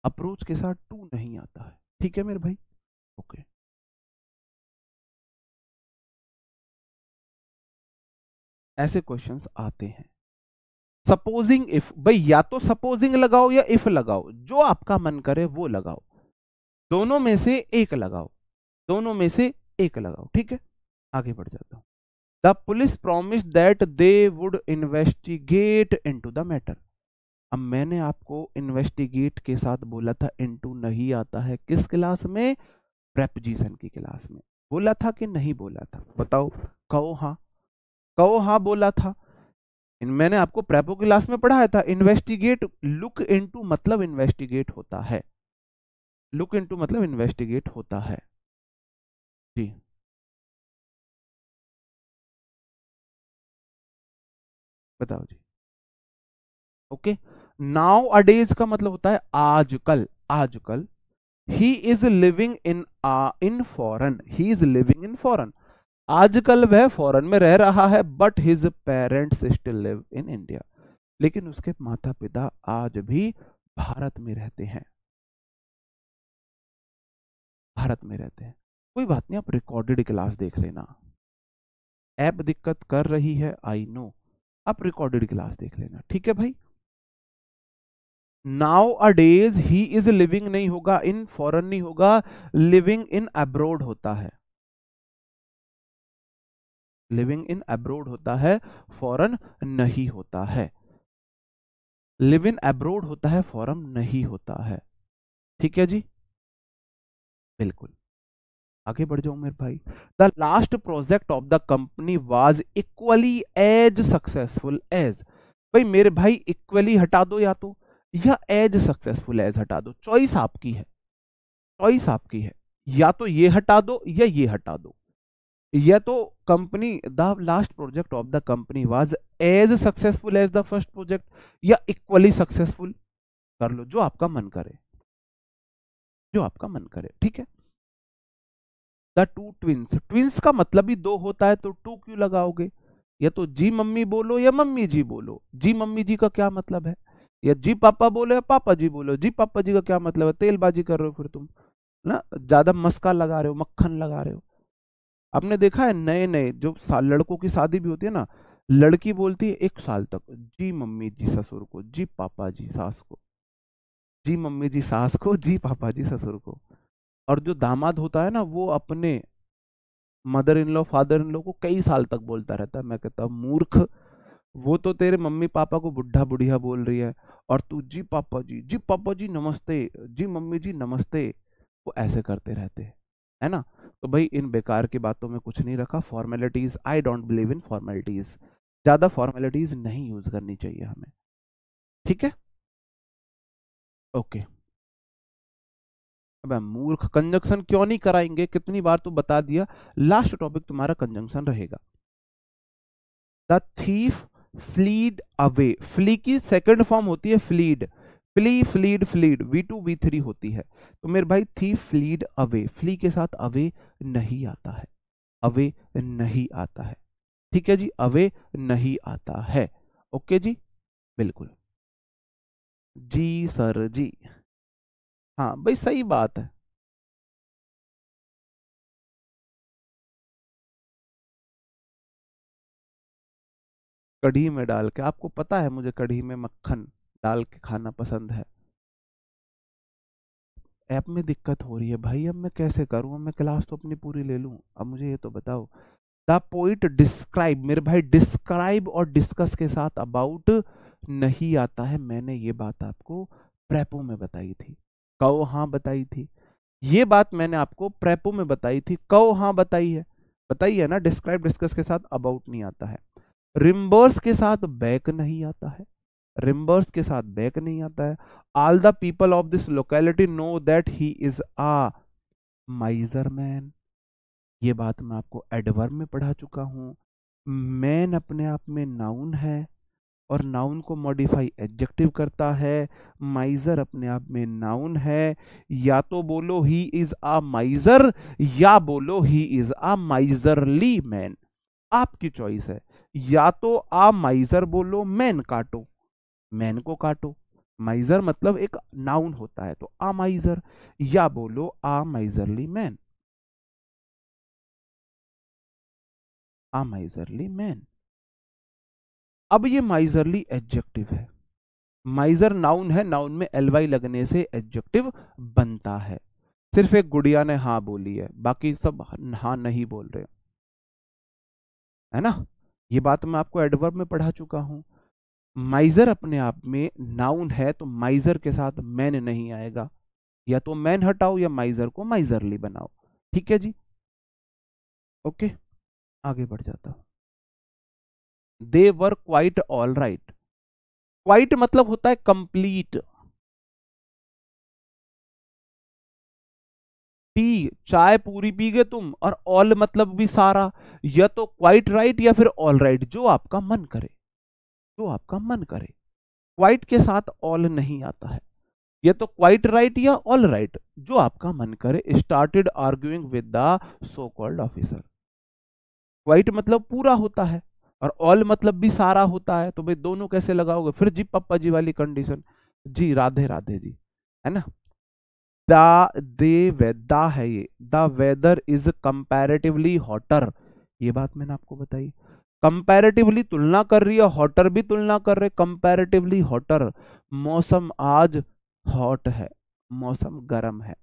अप्रोच के साथ टू नहीं आता है, ठीक है मेरे भाई। ओके, ऐसे क्वेश्चंस आते हैं। सपोजिंग इफ, भाई या तो सपोजिंग लगाओ या इफ लगाओ, जो आपका मन करे वो लगाओ, दोनों में से एक लगाओ, दोनों में से एक लगाओ, ठीक है। आगे बढ़ जाता हूं। The police promise that they would investigate into the matter. अब मैंने आपको इन्वेस्टिगेट के साथ बोला था, इनटू नहीं आता है किस क्लास में? प्रेपोजिशन की क्लास में। बोला था कि नहीं बोला था? बताओ। कहो हाँ, कहो हाँ बोला था। मैंने आपको प्रेपो क्लास में पढ़ाया था। इन्वेस्टिगेट, लुक इनटू मतलब इन्वेस्टिगेट होता है। लुक इनटू मतलब इन्वेस्टिगेट होता है जी। बताओ जी। ओके, नाउ अडेज का मतलब होता है आजकल। आजकल he is living in foreign. He is living in foreign. आजकल वह फॉरेन में रह रहा है, but his parents still live in India. लेकिन उसके माता पिता आज भी भारत में रहते हैं। भारत में रहते हैं। कोई बात नहीं, आप रिकॉर्डेड क्लास देख लेना। ऐप दिक्कत कर रही है, आई नो। आप रिकॉर्डेड क्लास देख लेना, ठीक है भाई। Now a days he is living नहीं होगा, इन फॉरेन नहीं होगा, लिविंग इन अब्रोड होता है। लिविंग इन अब्रोड होता है, फॉरेन नहीं होता है। लिव इन अब्रोड होता है, फॉरेन नहीं होता है। ठीक है जी, बिल्कुल। आगे बढ़ जाओ मेरे भाई। The last project of the company was equally as successful as. भाई मेरे भाई, इक्वली हटा दो या तो, या एज सक्सेसफुल एज हटा दो। चॉइस आपकी है, चॉइस आपकी है। या तो ये हटा दो या ये हटा दो। या तो company, the last project of the company was as successful as the first project, या इक्वली सक्सेसफुल। कर लो जो आपका मन करे, जो आपका मन करे, ठीक है। द टू ट्विंस, ट्विंस का मतलब ही दो होता है, तो टू क्यों लगाओगे? या तो जी मम्मी बोलो या मम्मी जी बोलो। जी मम्मी जी का क्या मतलब है? या जी पापा बोलो या पापा जी बोलो। जी पापा जी का क्या मतलब है? तेलबाजी कर रहे हो फिर तुम, ना ज्यादा मस्का लगा रहे हो, मक्खन लगा रहे हो। आपने देखा है नए नए जो लड़कों की शादी भी होती है ना, लड़की बोलती है 1 साल तक जी मम्मी जी ससुर को, जी पापा जी सास को, जी मम्मी जी सास को, जी पापा जी ससुर को। और जो दामाद होता है ना, वो अपने mother in law father in law को कई साल तक बोलता रहता है। मैं कहता हूँ मूर्ख, वो तो तेरे मम्मी पापा को बुढ़ा बुढ़िया बोल रही है, और तू जी पापा जी नमस्ते, जी मम्मी जी नमस्ते, वो ऐसे करते रहते हैं, है ना। तो भाई इन बेकार की बातों में कुछ नहीं रखा। Formalities, I don't believe in formalities. ज्यादा फॉर्मेलिटीज नहीं यूज करनी चाहिए हमें, ठीक है। ओके। अब मूर्ख, कंजंक्शन क्यों नहीं कराएंगे? कितनी बार तो बता दिया। लास्ट टॉपिक तुम्हारा कंजंक्शन रहेगा। The thief fled away. Flee की सेकंड फॉर्म होती है fled. Flee fled fled V2 V3 होती है। तो मेरे भाई थीफ फ्लीड अवे, फ्ली के साथ अवे नहीं आता है। अवे नहीं आता है, ठीक है जी, अवे नहीं आता है। ओके जी, बिल्कुल। जी सर जी। हाँ भाई सही बात है। कढ़ी में डाल के, आपको पता है मुझे कढ़ी में मक्खन डाल के खाना पसंद है। ऐप में दिक्कत हो रही है भाई, अब मैं कैसे करूं? अब मैं क्लास तो अपनी पूरी ले लूं। अब मुझे ये तो बताओ। द पोइट डिस्क्राइब, मेरे भाई डिस्क्राइब और डिस्कस के साथ अबाउट नहीं आता है। मैंने ये बात आपको प्रेपो में बताई थी। कहो हाँ बताई थी। ये बात मैंने आपको प्रेपो में बताई थी। कहो हाँ बताई है, बताई है ना। डिस्क्राइब डिस्कस के साथ अबाउट नहीं आता है। रिम्बर्स के साथ बैक नहीं आता है। रिम्बर्स के साथ बैक नहीं आता है। All the people of this locality know that he is a miser man. ये बात मैं आपको एडवर्ब में पढ़ा चुका हूं। मैन अपने आप में नाउन है, और नाउन को मॉडिफाई एडजेक्टिव करता है। माइजर अपने आप में नाउन है। या तो बोलो ही इज अ माइजर, या बोलो he is a miserly man. आपकी चॉइस है। या तो आ माइजर बोलो, मैन काटो, मैन को काटो। माइजर मतलब एक नाउन होता है, तो आ माइजर, या बोलो आ माइजरली मैन, आ माइजरली मैन। अब ये माइजरली एडजेक्टिव है। माइजर नाउन है, नाउन में एलवाई लगने से एडजेक्टिव बनता है। सिर्फ एक गुड़िया ने हाँ बोली है, बाकी सब हाँ नहीं बोल रहे। है ना। ये बात मैं आपको एडवर्ब में पढ़ा चुका हूं। माइजर अपने आप में नाउन है, तो माइजर के साथ मैन नहीं आएगा, या तो मैन हटाओ या माइजर को माइजरली बनाओ। ठीक है जी, ओके, आगे बढ़ जाता हूं। They were quite all right. Quite मतलब होता है कंप्लीट। टी, चाय पूरी पी गए तुम, और ऑल मतलब भी सारा। या तो क्वाइट राइट या फिर ऑल राइट, जो आपका मन करे, जो आपका मन करे। क्वाइट के साथ ऑल नहीं आता है। या तो क्वाइट राइट या ऑल राइट, जो आपका मन करे। Started arguing with the so called officer. Quite मतलब पूरा होता है, और ऑल मतलब भी सारा होता है, तो भाई दोनों कैसे लगाओगे फिर? जी पप्पा जी वाली कंडीशन। जी राधे राधे जी, है ना। दा है ये, the weather is comparatively hotter. ये बात मैंने आपको बताई। कंपैरेटिवली तुलना कर रही है, हॉटर भी तुलना कर रहे, कंपैरेटिवली हॉटर। मौसम आज हॉट है, मौसम गर्म है,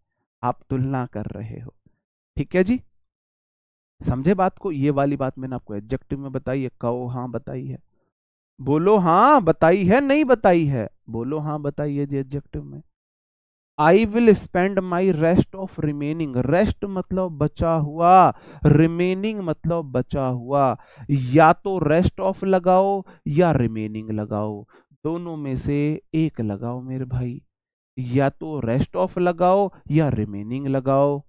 आप तुलना कर रहे हो। ठीक है जी, समझे बात को? ये वाली बात मैंने आपको एडजेक्टिव में बताई है। कहो हाँ बताई है, बोलो हाँ बताई है, नहीं बताई है, बोलो हाँ बताई है जी एडजेक्टिव में। I will spend my rest of remaining. Rest मतलब बचा हुआ, रिमेनिंग मतलब बचा हुआ। या तो रेस्ट ऑफ लगाओ या रिमेनिंग लगाओ, दोनों में से एक लगाओ मेरे भाई। या तो रेस्ट ऑफ लगाओ या रिमेनिंग लगाओ,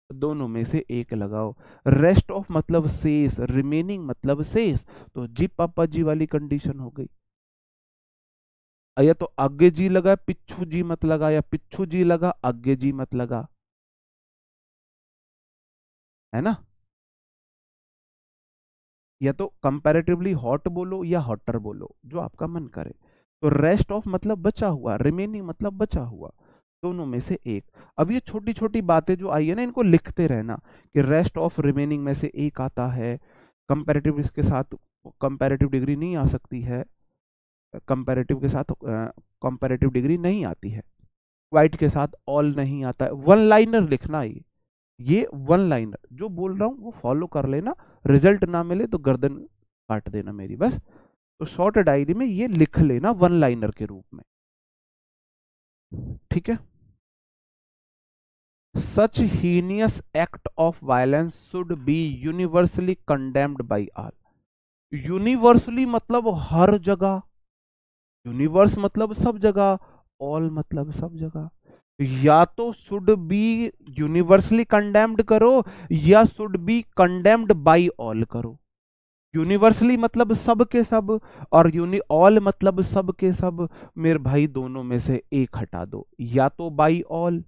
दोनों में से एक लगाओ। रेस्ट ऑफ मतलब शेष, रिमेनिंग मतलब शेष, तो जी पापा जी वाली कंडीशन हो गई। या तो आगे जी लगा पिच्छू जी मत लगा, या पिच्छू जी लगा आगे जी मत लगा, है ना। या तो कंपैरेटिवली हॉट बोलो या हॉटर बोलो, जो आपका मन करे। तो रेस्ट ऑफ मतलब बचा हुआ, रिमेनिंग मतलब बचा हुआ, दोनों में से एक। अब ये छोटी छोटी बातें जो आई है ना, इनको लिखते रहना कि रेस्ट ऑफ रिमेनिंग में से एक आता है। कंपैरेटिव इसके साथ कंपैरेटिव डिग्री नहीं आ सकती है, कंपैरेटिव के साथ कंपैरेटिव डिग्री नहीं आती है। क्वाइट के साथ ऑल नहीं आता है। वन लाइनर लिखना, ये वन लाइनर जो बोल रहा हूं वो फॉलो कर लेना। रिजल्ट ना मिले तो गर्दन काट देना मेरी बस। तो शॉर्ट डायरी में ये लिख लेना वन लाइनर के रूप में, ठीक है। Such heinous act of violence should be universally condemned by all. Universally मतलब हर जगह, यूनिवर्स मतलब सब जगह, ऑल मतलब सब जगह। या तो शुड बी यूनिवर्सली कंडेम्ड करो, या should be condemned by all करो। यूनिवर्सली मतलब सब के सब, और ऑल मतलब सब के सब। मेरे भाई दोनों में से एक हटा दो, या तो बाई ऑल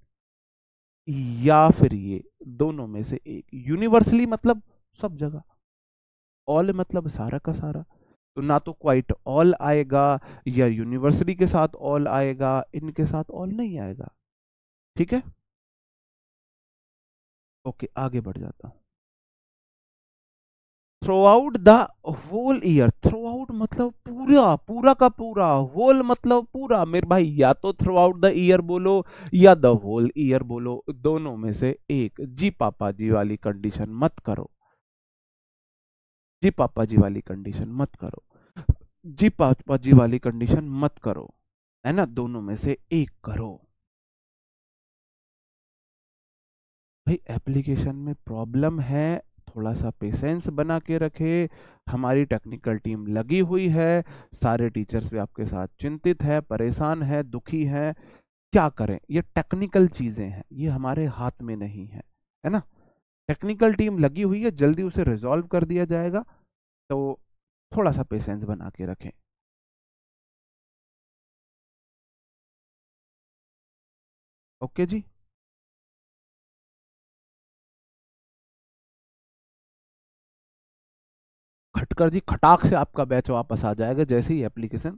या फिर ये, दोनों में से एक। यूनिवर्सली मतलब सब जगह, ऑल मतलब सारा का सारा। तो ना तो क्वाइट ऑल आएगा, या यूनिवर्सली के साथ ऑल आएगा, इनके साथ ऑल नहीं आएगा। ठीक है, ओके, आगे बढ़ जाता हूं। Throughout the whole year. Throughout मतलब पूरा, पूरा का पूरा। होल मतलब पूरा मेरे भाई, या तो थ्रू आउट द ईयर बोलो या द होल ईयर बोलो, दोनों में से एक। जी पापा जी वाली कंडीशन मत करो, जी पापा जी वाली कंडीशन मत करो, जी पापा जी वाली कंडीशन मत करो, है ना, दोनों में से एक करो। भाई एप्लीकेशन में प्रॉब्लम है, थोड़ा सा पेशेंस बना के रखे। हमारी टेक्निकल टीम लगी हुई है, सारे टीचर्स भी आपके साथ चिंतित है, परेशान है, दुखी है। क्या करें, ये टेक्निकल चीजें हैं, ये हमारे हाथ में नहीं है ना। टेक्निकल टीम लगी हुई है, जल्दी उसे रिजॉल्व कर दिया जाएगा, तो थोड़ा सा पेशेंस बना के रखें। ओके जी, खटकर जी खटाक से आपका बैच वापस आ जाएगा जैसे ही एप्लीकेशन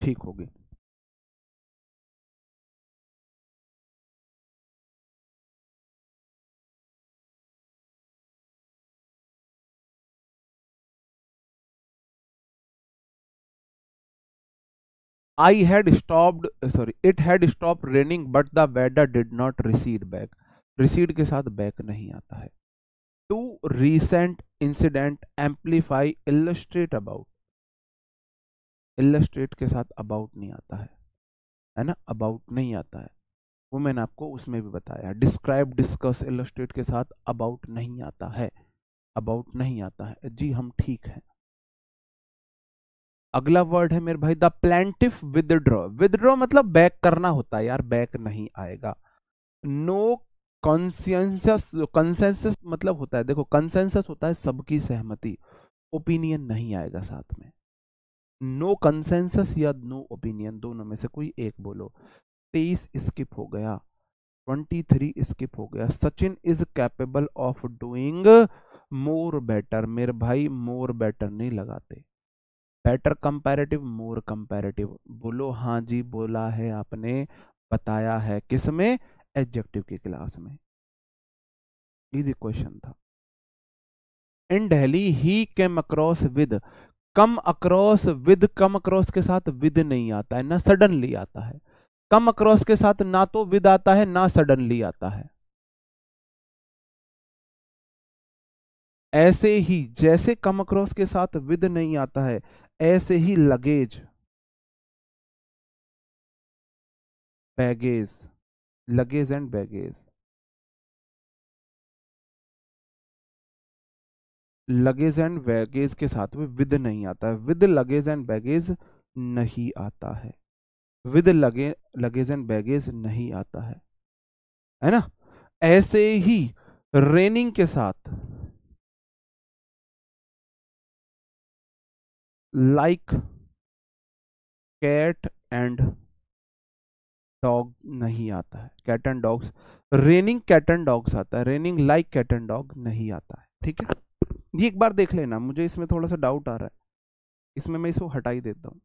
ठीक होगी। I had stopped, sorry, it had stop raining but the weather did not recede back. Recede के साथ बैक नहीं आता है। To recent incident, amplify, illustrate about. Illustrate के साथ अबाउट नहीं आता है ना, अबाउट नहीं आता है, वो मैंने आपको उसमें भी बताया। डिस्क्राइब, डिस्कस, इलस्ट्रेट के साथ अबाउट नहीं आता है, अबाउट नहीं आता है जी, हम ठीक हैं। अगला वर्ड है मेरे भाई द प्लेंटिफ विदड्रॉ। विदड्रॉ मतलब बैक करना होता है यार, बैक नहीं आएगा। नो कंसेंसस, कंसेंसस मतलब होता है, देखो कंसेंसस होता है सबकी सहमति, ओपिनियन नहीं आएगा साथ में। नो कंसेंसस या नो ओपिनियन, दोनों में से कोई एक बोलो। 23 स्किप हो गया, 23 स्किप हो गया। Sachin is capable of doing more better. मेरे भाई मोर बेटर नहीं लगाते, बेटर कंपैरेटिव, मोर कंपैरेटिव। बोलो हाँ जी, बोला है आपने, बताया है, किसमें? एडजेक्टिव की क्लास में। इजी क्वेश्चन था। In Delhi he came across with, come across with, come across के साथ विद नहीं आता है, ना सडनली आता है। कम अक्रॉस के साथ ना तो विद आता है ना सडनली आता है। ऐसे ही जैसे कम अक्रॉस के साथ विद नहीं आता है, ऐसे ही luggage, baggage, luggage and baggage, luggage and baggage के साथ में विद नहीं आता है, विद लगेज एंड बैगेज नहीं आता है, विद लगेज एंड बैगेज नहीं आता है ना। ऐसे ही रेनिंग के साथ लाइक कैट एंड डॉग नहीं आता है, cat and dogs. Raining cat and dogs आता है, raining like cat and dog नहीं आता है, ठीक है। ये एक बार देख लेना, मुझे इसमें थोड़ा सा डाउट आ रहा है, इसमें मैं इसको हटा ही देता हूँ,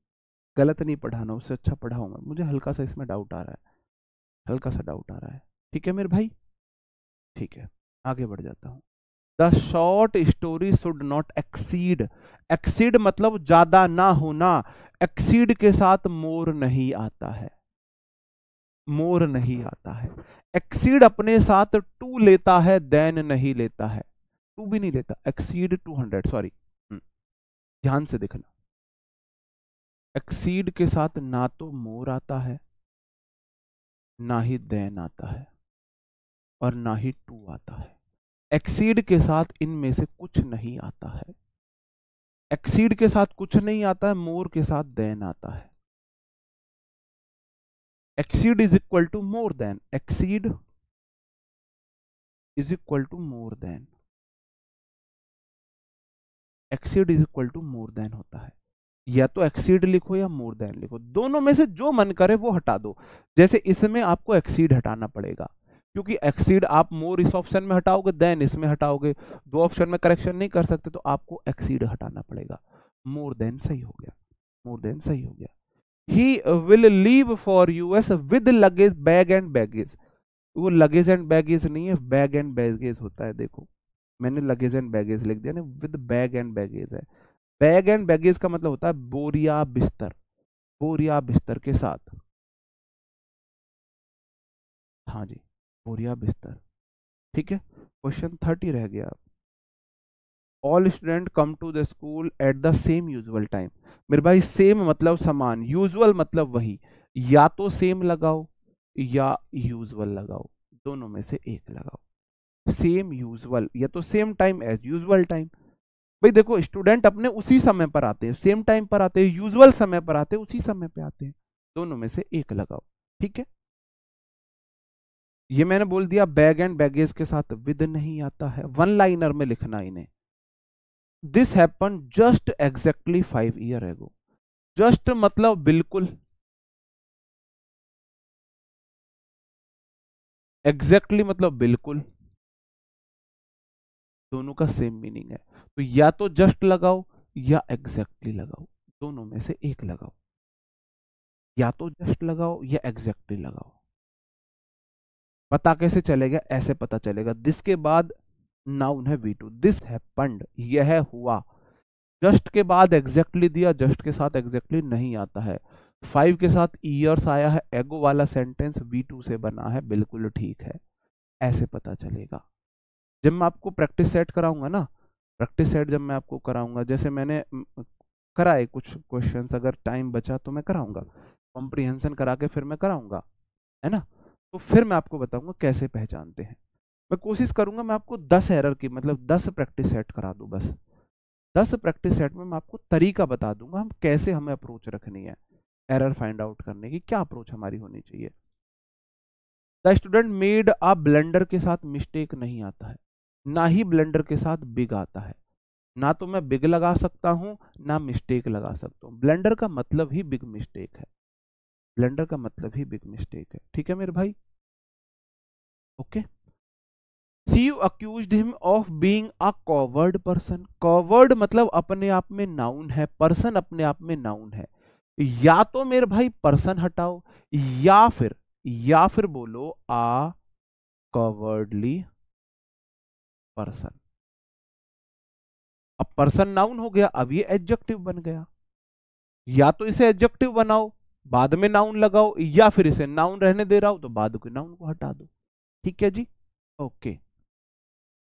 गलत नहीं पढ़ाना, उससे अच्छा पढ़ाऊंगा, मुझे हल्का सा इसमें डाउट आ रहा है, हल्का सा डाउट आ रहा है, ठीक है मेरे भाई, ठीक है। आगे बढ़ जाता हूँ। The short story should not exceed, exceed मतलब ज्यादा ना होना, एक्सीड के साथ मोर नहीं आता है, मोर नहीं आता है। एक्सीड अपने साथ टू लेता है, देन नहीं लेता है, टू भी नहीं लेता, एक्सीड 200, सॉरी, ध्यान से देखना। एक्सीड के साथ ना तो मोर आता है, ना ही देन आता है, और ना ही टू आता है। एक्सीड के साथ इनमें से कुछ नहीं आता है, एक्सीड के साथ कुछ नहीं आता है, मोर के साथ देन आता है। Exceed is equal to more than, exceed is equal to more than, exceed is equal to more than होता है। या तो एक्सीड लिखो या मोर देन लिखो, दोनों में से जो मन करे वो हटा दो। जैसे इसमें आपको एक्सीड हटाना पड़ेगा, क्योंकि एक्सीड आप मोर इस ऑप्शन में हटाओगे, देन इसमें हटाओगे, दो ऑप्शन में करेक्शन नहीं कर सकते, तो आपको एक्सीड हटाना पड़ेगा। मोर देन सही हो गया, मोर देन सही हो गया। He will leave for US with luggage, bag and baggage, वो लगेज एंड बैगेज नहीं है, बैग एंड बैगेज होता है। देखो मैंने लगेज एंड बैगेज लिख दिया ना, विद बैग एंड बैगेज है। बैग एंड बैगेज का मतलब होता है बोरिया बिस्तर, बोरिया बिस्तर के साथ, हाँ जी, बोरिया बिस्तर, ठीक है। क्वेश्चन 30 रह गया। All student come to the school at the same usual time. मेरे भाई सेम मतलब समान, यूजुअल मतलब वही, या तो सेम लगाओ या यूजुअल लगाओ, दोनों में से एक लगाओ। सेम यूजुअल या तो same time as usual time. भाई देखो स्टूडेंट अपने उसी समय पर आते हैं, सेम टाइम पर आते हैं, यूजुअल समय पर आते हैं, उसी समय पे आते हैं, दोनों में से एक लगाओ, ठीक है। ये मैंने बोल दिया बैग एंड बैगेज के साथ विद नहीं आता है, वन लाइनर में लिखना इन्हें। This happen just exactly 5 year ago, just मतलब बिल्कुल, एग्जैक्टली मतलब बिल्कुल, दोनों का सेम मीनिंग है। तो या तो जस्ट लगाओ या एग्जैक्टली लगाओ, दोनों में से एक लगाओ, या तो जस्ट लगाओ या एग्जैक्टली लगाओ। पता कैसे चलेगा? ऐसे पता चलेगा, दिस के बाद नाउन है V2, दिस हैपेंड, यह हुआ। जस्ट के बाद एग्जैक्टली दिया, जस्ट के साथ एग्जैक्टली नहीं आता है। 5 के साथ ईयर्स आया है, एगो वाला सेंटेंस V2 से बना है, बिल्कुल ठीक है, ऐसे पता चलेगा। जब मैं आपको प्रैक्टिस सेट कराऊंगा ना, प्रैक्टिस सेट जब मैं आपको कराऊंगा, जैसे मैंने कराए कुछ क्वेश्चंस, अगर टाइम बचा तो मैं कराऊंगा, कॉम्प्रिहेंशन करा के फिर मैं कराऊंगा, है ना। तो फिर मैं आपको बताऊंगा कैसे पहचानते हैं। मैं कोशिश करूंगा मैं आपको 10 एरर की, मतलब 10 प्रैक्टिस सेट करा दूं बस। 10 प्रैक्टिस सेट में मैं आपको तरीका बता दूंगा हम कैसे हमें अप्रोच रखनी है, एरर फाइंड आउट करने की क्या अप्रोच हमारी होनी चाहिए। The student made a blender के साथ मिस्टेक नहीं आता है, ना ही ब्लेंडर के साथ बिग आता है। ना तो मैं बिग लगा सकता हूं ना मिस्टेक लगा सकता हूं। ब्लेंडर का मतलब ही बिग मिस्टेक है, ब्लेंडर का मतलब ही बिग मिस्टेक है। ठीक है मेरे भाई, okay. See you accused him of being a coward person. Coward मतलब अपने आप में नाउन है, पर्सन अपने आप में नाउन है। या तो मेरे भाई पर्सन हटाओ, या फिर बोलो आ कॉवर्डली पर्सन। अब पर्सन नाउन हो गया, अब ये एडजेक्टिव बन गया। या तो इसे एडजेक्टिव बनाओ, बाद में नाउन लगाओ, या फिर इसे नाउन रहने दे रहा हूं तो बाद के नाउन को हटा दो। ठीक है जी, okay.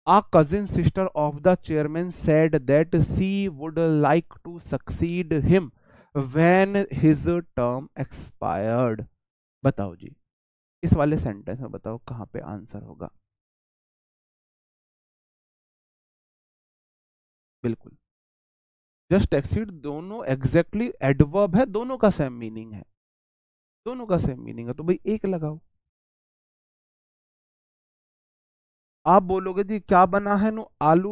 A cousin sister of the chairman said that she would like to succeed him when his term expired। बताओ जी, इस वाले सेंटेंस में बताओ कहां पे आंसर होगा। बिल्कुल, जस्ट एक्सीड दोनों एग्जैक्टली एडवर्ब है, दोनों का सेम मीनिंग है, दोनों का सेम मीनिंग है, तो भाई एक लगाओ। आप बोलोगे जी क्या बना है नु, आलू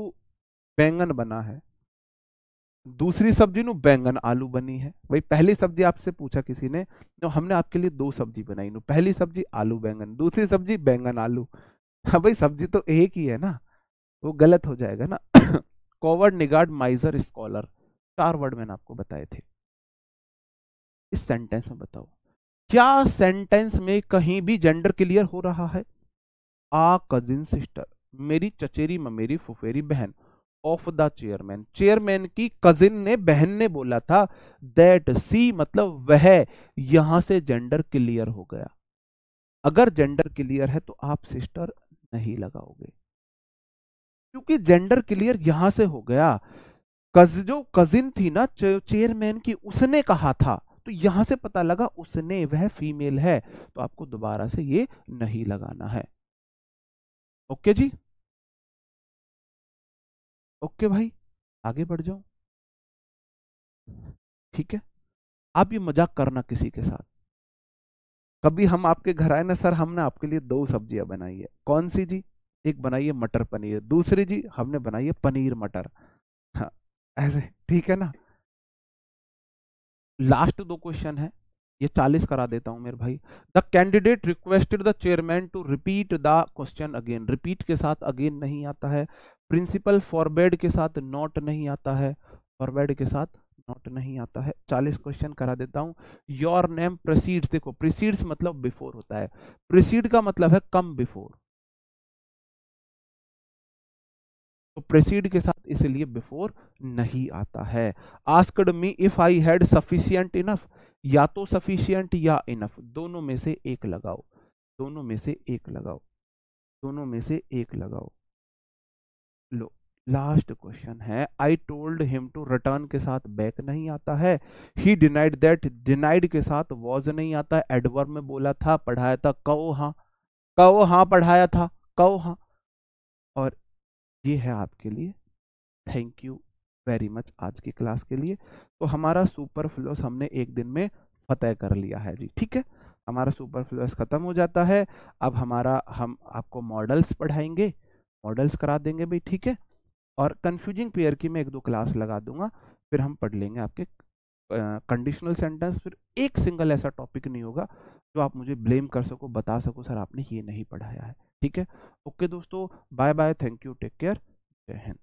बैंगन बना है। दूसरी सब्जी नु बैंगन आलू बनी है। भाई पहली सब्जी आपसे पूछा किसी ने, तो हमने आपके लिए दो सब्जी बनाई नु, पहली सब्जी आलू बैंगन, दूसरी सब्जी बैंगन आलू। हाँ भाई सब्जी तो एक ही है ना, वो गलत हो जाएगा ना। कॉवर्ड, निगार्ड, माइजर, स्कॉलर, चार वर्ड मैंने आपको बताए थे। इस सेंटेंस में बताओ, क्या सेंटेंस में कहीं भी जेंडर क्लियर हो रहा है। आ कजिन सिस्टर, मेरी चचेरी ममेरी फुफेरी बहन, ऑफ द चेयरमैन, चेयरमैन की कजिन ने, बहन ने बोला था, दैट सी मतलब वह, यहां से जेंडर क्लियर हो गया। अगर जेंडर क्लियर है तो आप सिस्टर नहीं लगाओगे, क्योंकि जेंडर क्लियर यहां से हो गया। जो कजिन थी ना चेयरमैन की, उसने कहा था, तो यहां से पता लगा उसने, वह फीमेल है, तो आपको दोबारा से ये नहीं लगाना है। ओके जी, ओके भाई, आगे बढ़ जाओ। ठीक है, आप ये मजाक करना किसी के साथ। कभी हम आपके घर आए ना, सर हमने आपके लिए दो सब्जियां बनाई है, कौन सी जी। एक बनाई है मटर पनीर, दूसरी जी हमने बनाई है पनीर मटर। हाँ, ऐसे ठीक है ना। लास्ट दो क्वेश्चन है, ये 40 करा देता हूं मेरे भाई। The candidate requested the chairman to repeat the question again. Repeat के साथ अगेन नहीं आता है। प्रिंसिपल फॉरवर्ड के साथ नॉट नहीं आता है, फॉरवर्ड के साथ नॉट नहीं आता है। 40 क्वेश्चन करा देता हूं। योर नेम प्रीसीड्स, देखो प्रीसीड्स मतलब बिफोर होता है, प्रीसीड का मतलब है कम बिफोर, तो प्रेसिड के साथ इसलिए बिफोर नहीं आता है। Asked me if I had sufficient enough, या तो सफिशिएंट या इनफ, दोनों में से एक लगाओ, दोनों में से एक लगाओ, दोनों में से एक लगाओ। लो, लास्ट क्वेश्चन है, I told him to return के साथ बैक नहीं आता है। ही डिनाइड दैट, डिनाइड के साथ वॉज नहीं आता है। एडवर्ब में बोला था, पढ़ाया था, कहो हाँ, कहो हाँ पढ़ाया था, कहो हाँ। और ये है आपके लिए। थैंक यू वेरी मच आज की क्लास के लिए। तो हमारा सुपर फ्लोस हमने एक दिन में फतेह कर लिया है जी, ठीक है। हमारा सुपर फ्लोस खत्म हो जाता है। अब हम आपको मॉडल्स पढ़ाएंगे, मॉडल्स करा देंगे भाई, ठीक है। और कंफ्यूजिंग पेयर की मैं एक दो क्लास लगा दूंगा, फिर हम पढ़ लेंगे आपके कंडीशनल सेंटेंस। फिर एक सिंगल ऐसा टॉपिक नहीं होगा जो आप मुझे ब्लेम कर सको, बता सको सर आपने ये नहीं पढ़ाया है, ठीक है। ओके दोस्तों, bye bye, thank you, take care, जय हिंद।